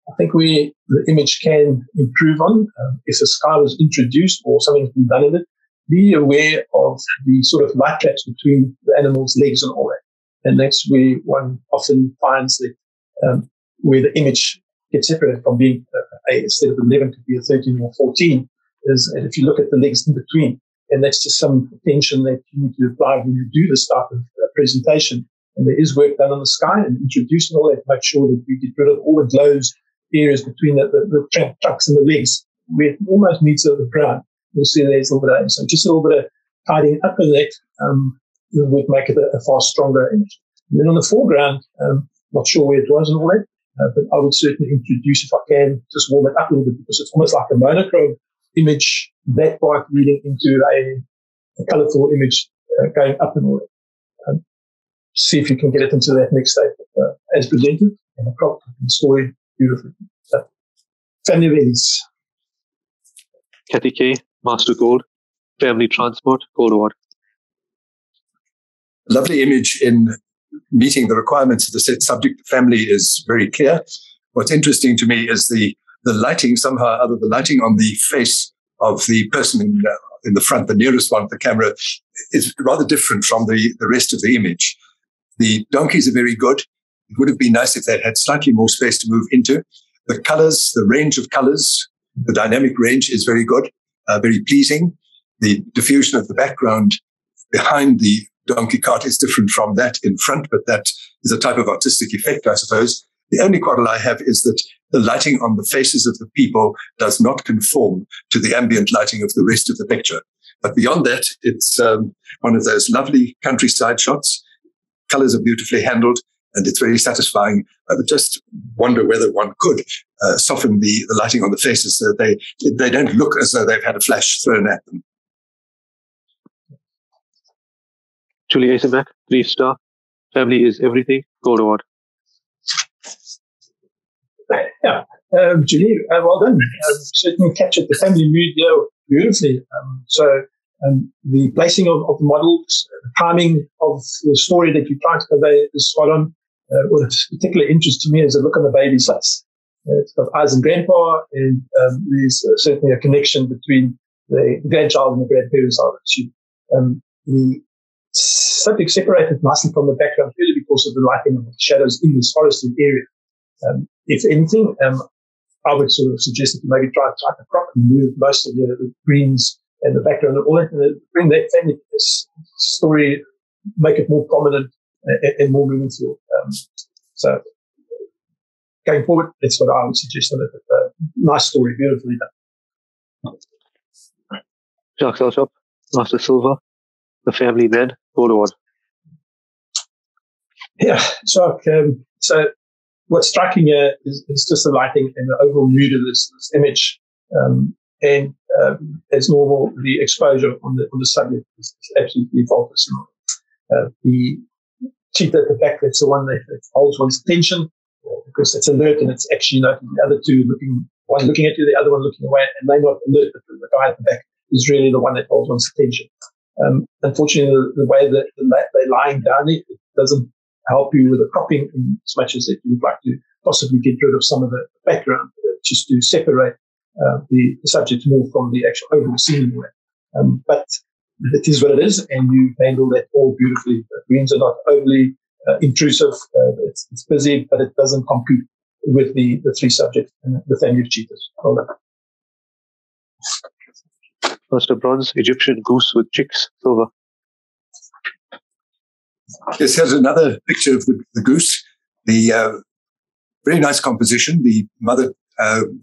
Speaker 2: I think the image can improve on if the sky was introduced or something's been done in it. Be aware of the sort of light traps between the animal's legs and all that. And that's where one often finds that where the image gets separated from being instead of 11 to be a 13 or 14 is if you look at the legs in between. And that's just some attention that you need to apply when you do this type of presentation. And there is work done on the sky and introducing all that to make sure that you get rid of all the glows areas between the trucks and the legs, where it almost meets the ground. You'll see there's a little bit of, so just a little bit of tidying up of that would make it a far stronger image. And then on the foreground, not sure where it was and all that, but I would certainly introduce, if I can, just warm it up a little bit, because it's almost like a monochrome image, that part leading into a colorful image going up and all that. See if you can get it into that next state as presented, and the crop and story beautifully. So, family values.
Speaker 1: Kathy K, Master Gold, Family Transport, Gold Award.
Speaker 3: Lovely image in meeting the requirements of the set subject. The family is very clear. What's interesting to me is the lighting, somehow or other, the lighting on the face of the person in the front, the nearest one, the camera, is rather different from the rest of the image. The donkeys are very good. It would have been nice if they'd had slightly more space to move into. The colors, the range of colors, the dynamic range is very good, very pleasing. The diffusion of the background behind the donkey cart is different from that in front, but that is a type of artistic effect, I suppose. The only quarrel I have is that the lighting on the faces of the people does not conform to the ambient lighting of the rest of the picture. But beyond that, it's one of those lovely countryside shots. Colors are beautifully handled, and it's very satisfying. I would just wonder whether one could soften the lighting on the faces so that they don't look as though they've had a flash thrown at them.
Speaker 1: Julie Asemak, 3-star, Family is Everything, Gold Award.
Speaker 2: Yeah, Julie, well done. Certainly captured the family mood beautifully. The placing of the models, the timing of the story that you try to convey is spot on. What of particular interest to me is a look on the baby's face. It's got eyes and grandpa, and there's certainly a connection between the grandchild and the grandparents. The subject separated nicely from the background purely because of the lighting and the shadows in this forested area. If anything, I would sort of suggest that you maybe try to crop and move most of the greens and the background and all that, and bring that family story, make it more prominent and more meaningful. So going forward, that's what I would suggest. A nice story, beautifully done.
Speaker 1: Jacques Elshop, Master Silver, The Family Man, Gold Award.
Speaker 2: Yeah, so what's striking here is just the lighting and the overall mood of this image. And as normal, the exposure on the subject is absolutely faultless. The cheetah at the back, that's the one that holds one's attention, because it's alert and it's actually noting the other two one looking at you, the other one looking away, and they're not alert. The guy at the back is really the one that holds one's attention. Unfortunately, the way that they're lying down there, it doesn't help you with the cropping as much as that you would like to possibly get rid of some of the background, just to separate the subject more from the actual overall scene. But it is what it is, and you handle that all beautifully. The greens are not overly intrusive. It's busy, but it doesn't compete with the three subjects and the family of cheetahs.
Speaker 1: Master Bronze, Egyptian Goose with Chicks, Silver.
Speaker 3: Yes, here's another picture of the goose. The very nice composition. The mother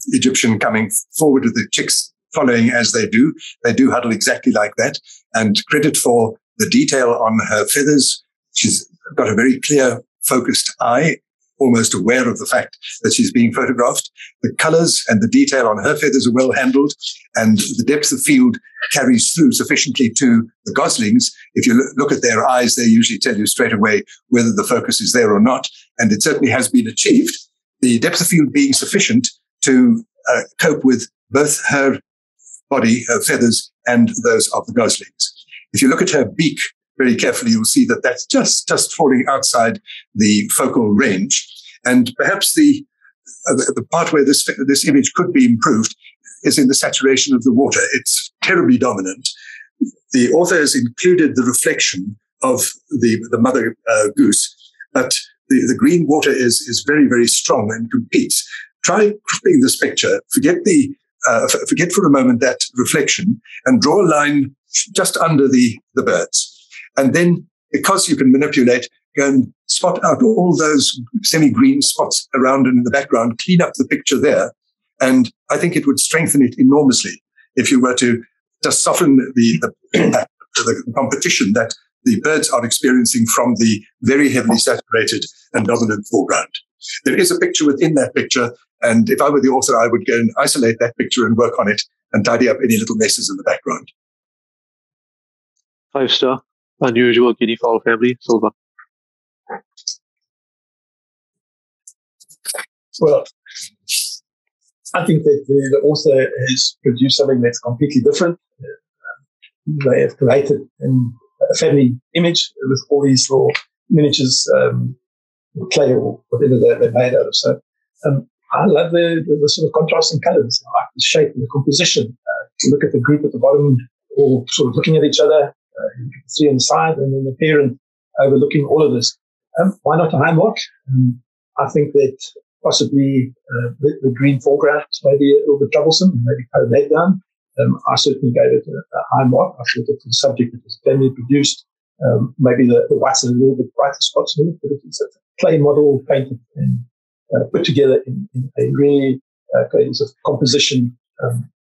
Speaker 3: Egyptian coming forward with the chicks following as they do. They do huddle exactly like that. And credit for the detail on her feathers. She's got a very clear, focused eye, almost aware of the fact that she's being photographed. The colors and the detail on her feathers are well handled, and the depth of field carries through sufficiently to the goslings. If you look at their eyes, they usually tell you straight away whether the focus is there or not, and it certainly has been achieved. The depth of field being sufficient to cope with both her body, her feathers, and those of the goslings. If you look at her beak very carefully, you'll see that that's just falling outside the focal range. And perhaps the part where this image could be improved is in the saturation of the water. It's terribly dominant. The author has included the reflection of the mother goose, but the green water is very, very strong and competes. Try cropping this picture. Forget for a moment that reflection and draw a line just under the birds. And then, because you can manipulate, go and spot out all those semi-green spots around and in the background, clean up the picture there. And I think it would strengthen it enormously if you were to just soften the competition that the birds are experiencing from the very heavily saturated and dominant foreground. There is a picture within that picture, and if I were the author, I would go and isolate that picture and work on it and tidy up any little messes in the background.
Speaker 1: 5-star, unusual guinea fowl family, silver.
Speaker 2: Well, I think that the author has produced something that's completely different. They have created a family image with all these little miniatures, clay or whatever they're made out of. So I love the sort of contrasting colors. I like the shape and the composition. You look at the group at the bottom, all sort of looking at each other. You can see on the side, and then the parent overlooking all of this. Why not a high mark? I think that possibly the green foreground is maybe a little bit troublesome, maybe cut that down. I certainly gave it a high mark. I thought that for the subject that was family produced, maybe the whites are a little bit brighter spots in it, but it's a clay model painted and put together in a really cohesive composition.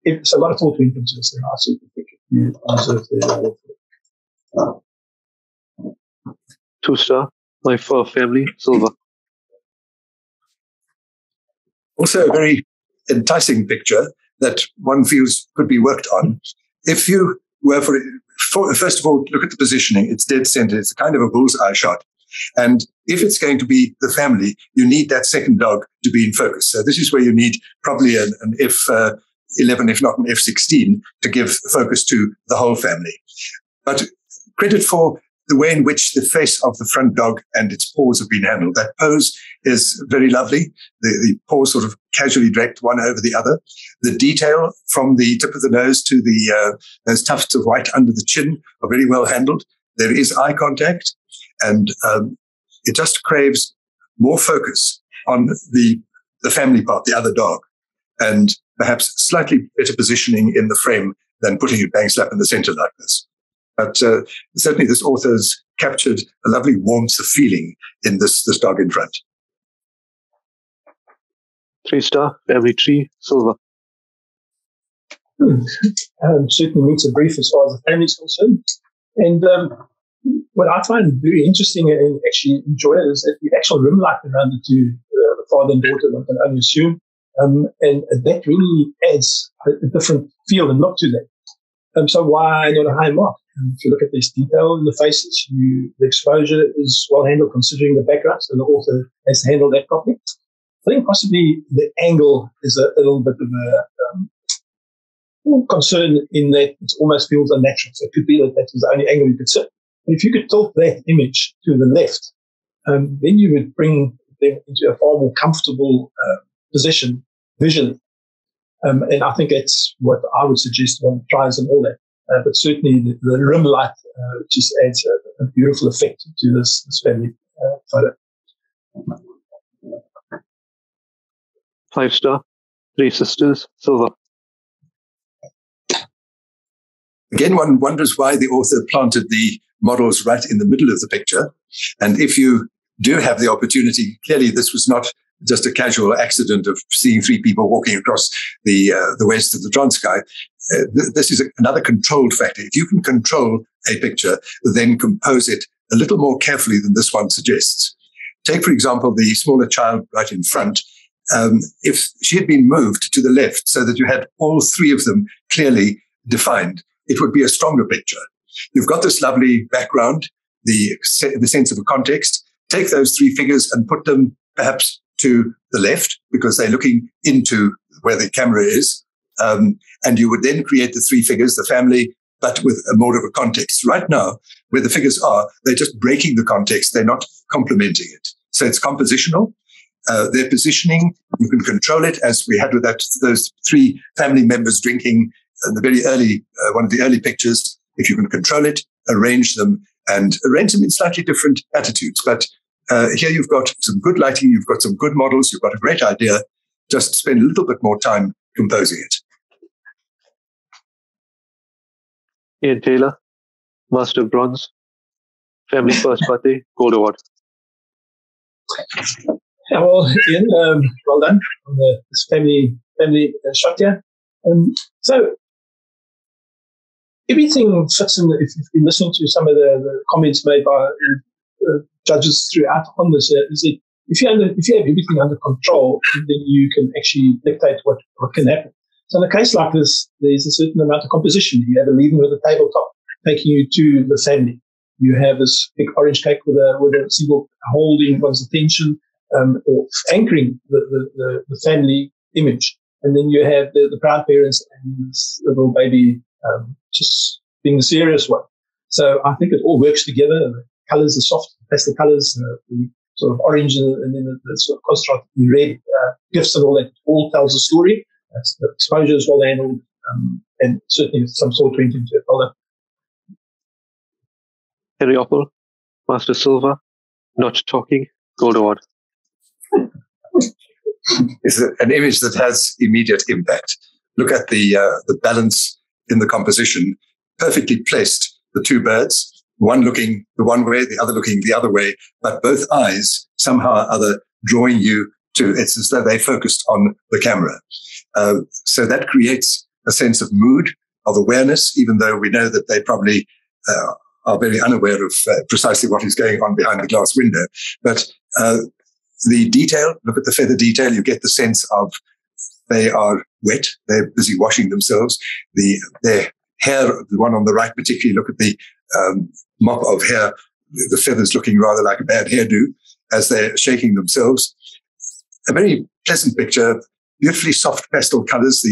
Speaker 2: It's a lot of thought went into this, and I certainly think you deserve the award for it.
Speaker 1: 2-star, my fur family, silver.
Speaker 3: Also a very enticing picture that one feels could be worked on. If you were first of all, look at the positioning. It's dead center. It's kind of a bullseye shot. And if it's going to be the family, you need that second dog to be in focus. So this is where you need probably an F11, if not an F16, to give focus to the whole family. But credit for the way in which the face of the front dog and its paws have been handled. That pose is very lovely. The paws sort of casually draped one over the other. The detail from the tip of the nose to those tufts of white under the chin are very well handled. There is eye contact, and it just craves more focus on the family part, the other dog, and perhaps slightly better positioning in the frame than putting it bang slap in the center like this. But certainly this author has captured a lovely warmth of feeling in this dog in front.
Speaker 1: 3-star, family tree, silver.
Speaker 2: Certainly meets a brief as far as the family is concerned. And what I find very interesting and actually enjoy it is that the actual rim light around the two, the father and daughter, one can only assume. And that really adds a different feel and look to that. So why not a high mark? If you look at this detail in the faces, the exposure is well handled considering the background, so the author has to handle that properly. I think possibly the angle is a little bit of a concern in that it almost feels unnatural. So it could be that that was the only angle you could sit. But if you could tilt that image to the left, then you would bring them into a far more comfortable position visually. And I think that's what I would suggest one tries and all that. But certainly the rim light just adds a beautiful effect to this family photo.
Speaker 1: 5-star, 3 sisters, silver.
Speaker 3: Again, one wonders why the author planted the models right in the middle of the picture. And if you do have the opportunity, clearly this was not just a casual accident of seeing 3 people walking across the west of the Transkei. This is another controlled factor. If you can control a picture, then compose it a little more carefully than this one suggests. Take, for example, the smaller child right in front. If she had been moved to the left so that you had all 3 of them clearly defined, it would be a stronger picture. You've got this lovely background, the sense of a context. Take those 3 figures and put them perhaps to the left because they're looking into where the camera is. And you would then create the 3 figures, the family, but with a more of a context. Right now, where the figures are, they're just breaking the context. They're not complementing it. So it's compositional. Their positioning, you can control it, as we had with those 3 family members drinking in the very early, one of the early pictures. If you can control it, arrange them in slightly different attitudes. But here you've got some good lighting, you've got some good models, you've got a great idea. Just spend a little bit more time composing it.
Speaker 1: Ian Taylor, Master of Bronze. Family first birthday, Gold Award.
Speaker 2: Yeah, well, Ian, well done on this family shot here. So everything fits in. If you've been listening to some of the comments made by judges throughout on this, is that if you have everything under control, then you can actually dictate what can happen. So in a case like this, there's a certain amount of composition. You have a leading with a tabletop taking you to the family. You have this big orange cake with a single holding one's attention, or anchoring the family image. And then you have the proud parents and this little baby just being the serious one. So I think it all works together. The colors, the soft pastel colors, the sort of orange and then the sort of construct red gifts and all that, all tells a story. The exposure is well handled, and certainly some sort went into it. Well done.
Speaker 1: Henry Opple, Master Silver, Not Talking, Gold Award.
Speaker 3: It's an image that has immediate impact. Look at the balance in the composition, perfectly placed. The two birds, one looking the one way, the other looking the other way, but both eyes somehow or other drawing you to. It's as though they focused on the camera. So that creates a sense of mood, of awareness, even though we know that they probably are very unaware of precisely what is going on behind the glass window. But the detail, look at the feather detail, you get the sense of they are wet, they're busy washing themselves. Their hair, the one on the right particularly, look at the mop of hair, the feathers looking rather like a bad hairdo as they're shaking themselves. A very pleasant picture, beautifully soft pastel colors.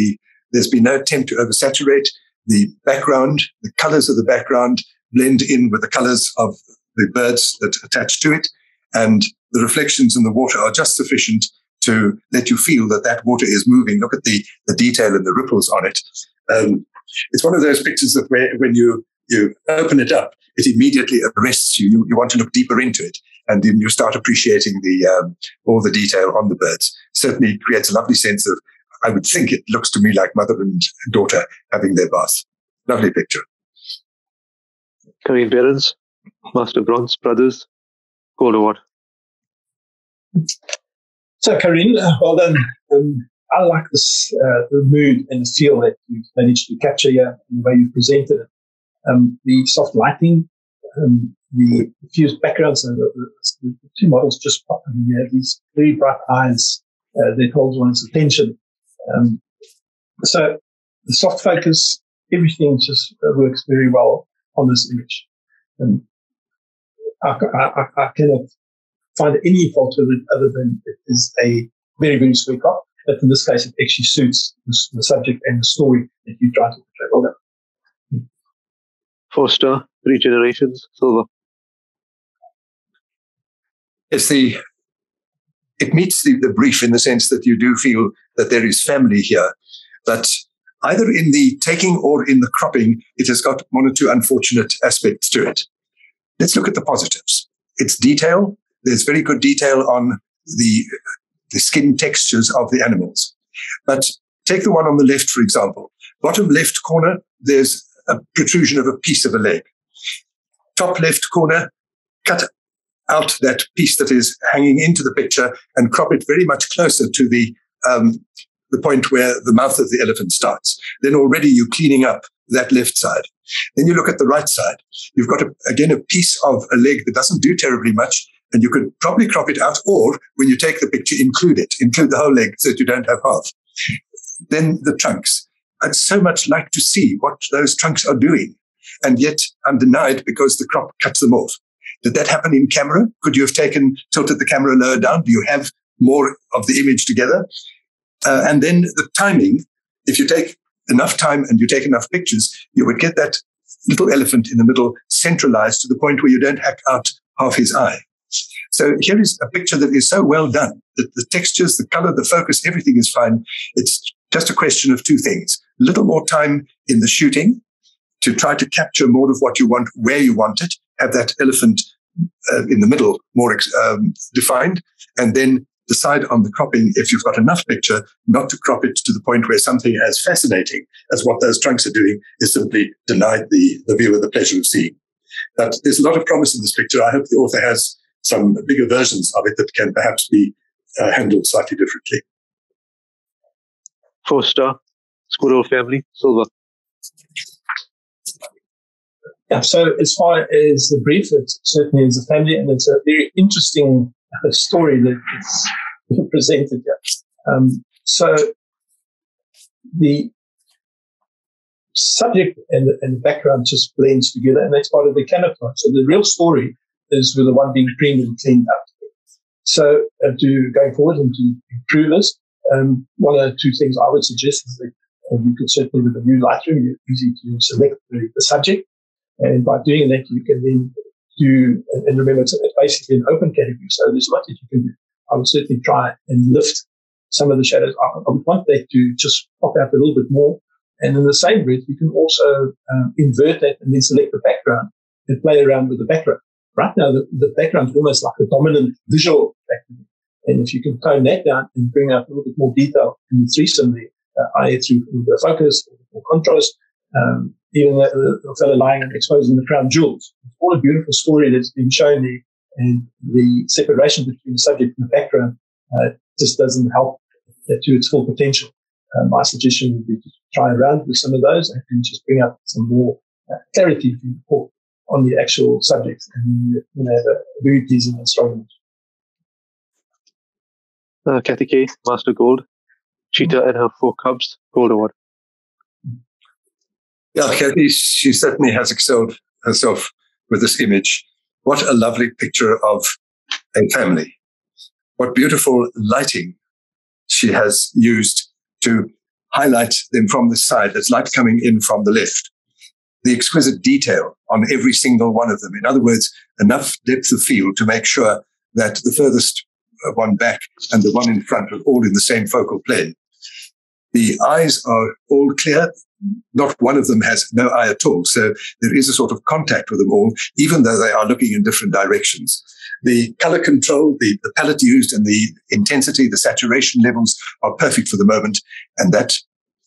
Speaker 3: There's been no attempt to oversaturate. The background, the colors of the background blend in with the colors of the birds that attach to it. And the reflections in the water are just sufficient to let you feel that that water is moving. Look at the detail and the ripples on it. It's one of those pictures that when you open it up, it immediately arrests you. You want to look deeper into it, and then you start appreciating all the detail on the birds. Certainly creates a lovely sense of, I would think it looks to me like mother and daughter having their bath. Lovely picture.
Speaker 1: Corinne Behrens, Master Bronze Brothers, Gold Award.
Speaker 2: So, Corinne, well done. I like this, the mood and the feel that you've managed to capture here in the way you've presented it. The soft lighting, the fused backgrounds, and the two models just pop. And you have these very bright eyes that holds one's attention. So the soft focus, everything just works very well on this image. I cannot find any fault with it other than it is a very, very square crop. But in this case, it actually suits the subject and the story that you try to portray. Well done.
Speaker 1: 4-star, 3 Generations, Silver.
Speaker 3: It meets the brief in the sense that you do feel that there is family here, but either in the taking or in the cropping, it has got one or two unfortunate aspects to it. Let's look at the positives. It's detail. There's very good detail on the skin textures of the animals. But take the one on the left, for example. Bottom left corner, there's a protrusion of a piece of a leg. Top left corner, cut out that piece that is hanging into the picture and crop it very much closer to the point where the mouth of the elephant starts. Then already you're cleaning up that left side. Then you look at the right side. You've got, again, a piece of a leg that doesn't do terribly much, and you could probably crop it out, or when you take the picture, include the whole leg so that you don't have half. Then the trunks. I'd so much like to see what those trunks are doing, and yet I'm denied because the crop cuts them off. Did that happen in camera? Could you have tilted the camera lower down? Do you have more of the image together? And then the timing, if you take enough time and you take enough pictures, you would get that little elephant in the middle centralized to the point where you don't hack out half his eye. So here is a picture that is so well done that the textures, the color, the focus, everything is fine. It's just a question of two things. A little more time in the shooting to try to capture more of what you want, where you want it, have that elephant in the middle more defined, and then decide on the cropping if you've got enough picture, not to crop it to the point where something as fascinating as what those trunks are doing is simply denied the viewer the pleasure of seeing. But there's a lot of promise in this picture. I hope the author has some bigger versions of it that can perhaps be handled slightly differently.
Speaker 1: 4-star, Squirrel Family, silver.
Speaker 2: Yeah, so as far as the brief, it certainly is a family, and it's a very interesting story that is presented here. So the subject and the background just blends together, and that's part of the camouflage. So the real story is with the one being preened and cleaned up. So to going forward and to improve this, one or two things I would suggest is that you could certainly, with a new Lightroom, you're easy to select the subject. And by doing that, you can then do, and remember, it's basically an open category. So there's a lot that you can do. I would certainly try and lift some of the shadows. I would want that to just pop out a little bit more. And in the same breath, you can also invert that and then select the background and play around with the background. Right now, the background is almost like a dominant visual background. And if you can tone that down and bring out a little bit more detail in the threesome there, either through the focus or contrast, even the fellow lying and exposing the crown jewels. It's all a beautiful story that's been shown there, and the separation between the subject and the background just doesn't help that to its full potential. My suggestion would be to try around with some of those and just bring out some more clarity on the actual subject, and have a very pleasing and strong image.
Speaker 1: Kathy K, Master Gold, Cheetah and her 4 cubs, Gold Award.
Speaker 3: Yeah, Kathy, she certainly has excelled herself with this image. What a lovely picture of a family. What beautiful lighting she has used to highlight them from the side. There's light coming in from the left. The exquisite detail on every single one of them. In other words, enough depth of field to make sure that the furthest one back and the one in front are all in the same focal plane. The eyes are all clear. Not one of them has no eye at all. So there is a sort of contact with them all, even though they are looking in different directions. The color control, the palette used, and the intensity, the saturation levels are perfect for the moment. And that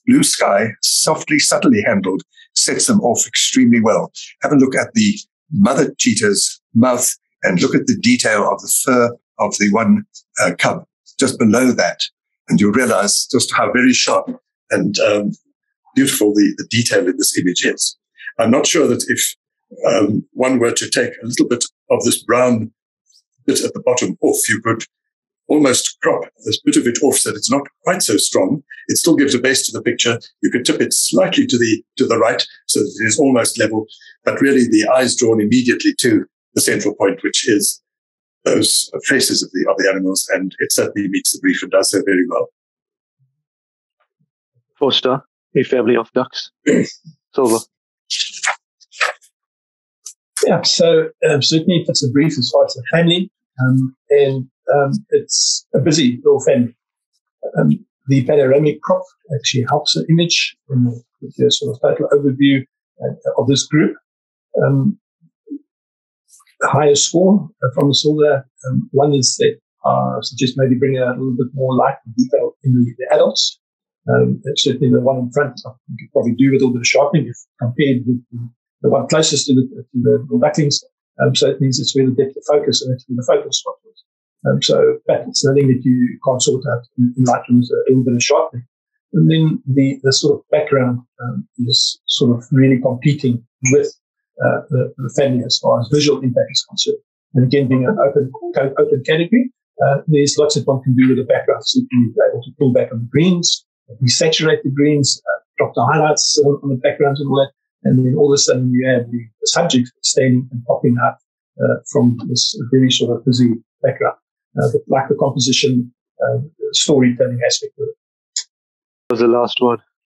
Speaker 3: blue sky, softly, subtly handled, sets them off extremely well. Have a look at the mother cheetah's mouth and look at the detail of the fur of the one cub just below that. And you'll realize just how very sharp and beautiful the detail in this image is. I'm not sure that if one were to take a little bit of this brown bit at the bottom off, you could almost crop this bit of it off so that it's not quite so strong. It still gives a base to the picture. You could tip it slightly to the right so that it is almost level, but really the eye's drawn immediately to the central point, which is those faces of the animals, and it certainly meets the brief and does so very well.
Speaker 1: 4-star, A Family of Ducks, silver.
Speaker 2: Yeah, so certainly fits a brief as far as the family, and it's a busy little family. The panoramic crop actually helps the image with the sort of total overview of this group. The highest score from the silver, one is that I suggest maybe bringing out a little bit more light and detail in the adults. Certainly the one in front, you could probably do with a little bit of sharpening if compared with the one closest to the ducklings. So it means it's where the depth of focus, and it's where the focus spot was. So but it's nothing that you can't sort out in Lightroom, is a little bit of sharpening. And then the sort of background is sort of really competing with the family as far as visual impact is concerned. And again, being an open category, there's lots that one can do with the background. So you're able to pull back on the greens, resaturate the greens, drop the highlights on the backgrounds and all that. And then all of a sudden you have the subject standing and popping out from this very sort of busy background. But like the composition, storytelling aspect of it.
Speaker 1: That was the last one.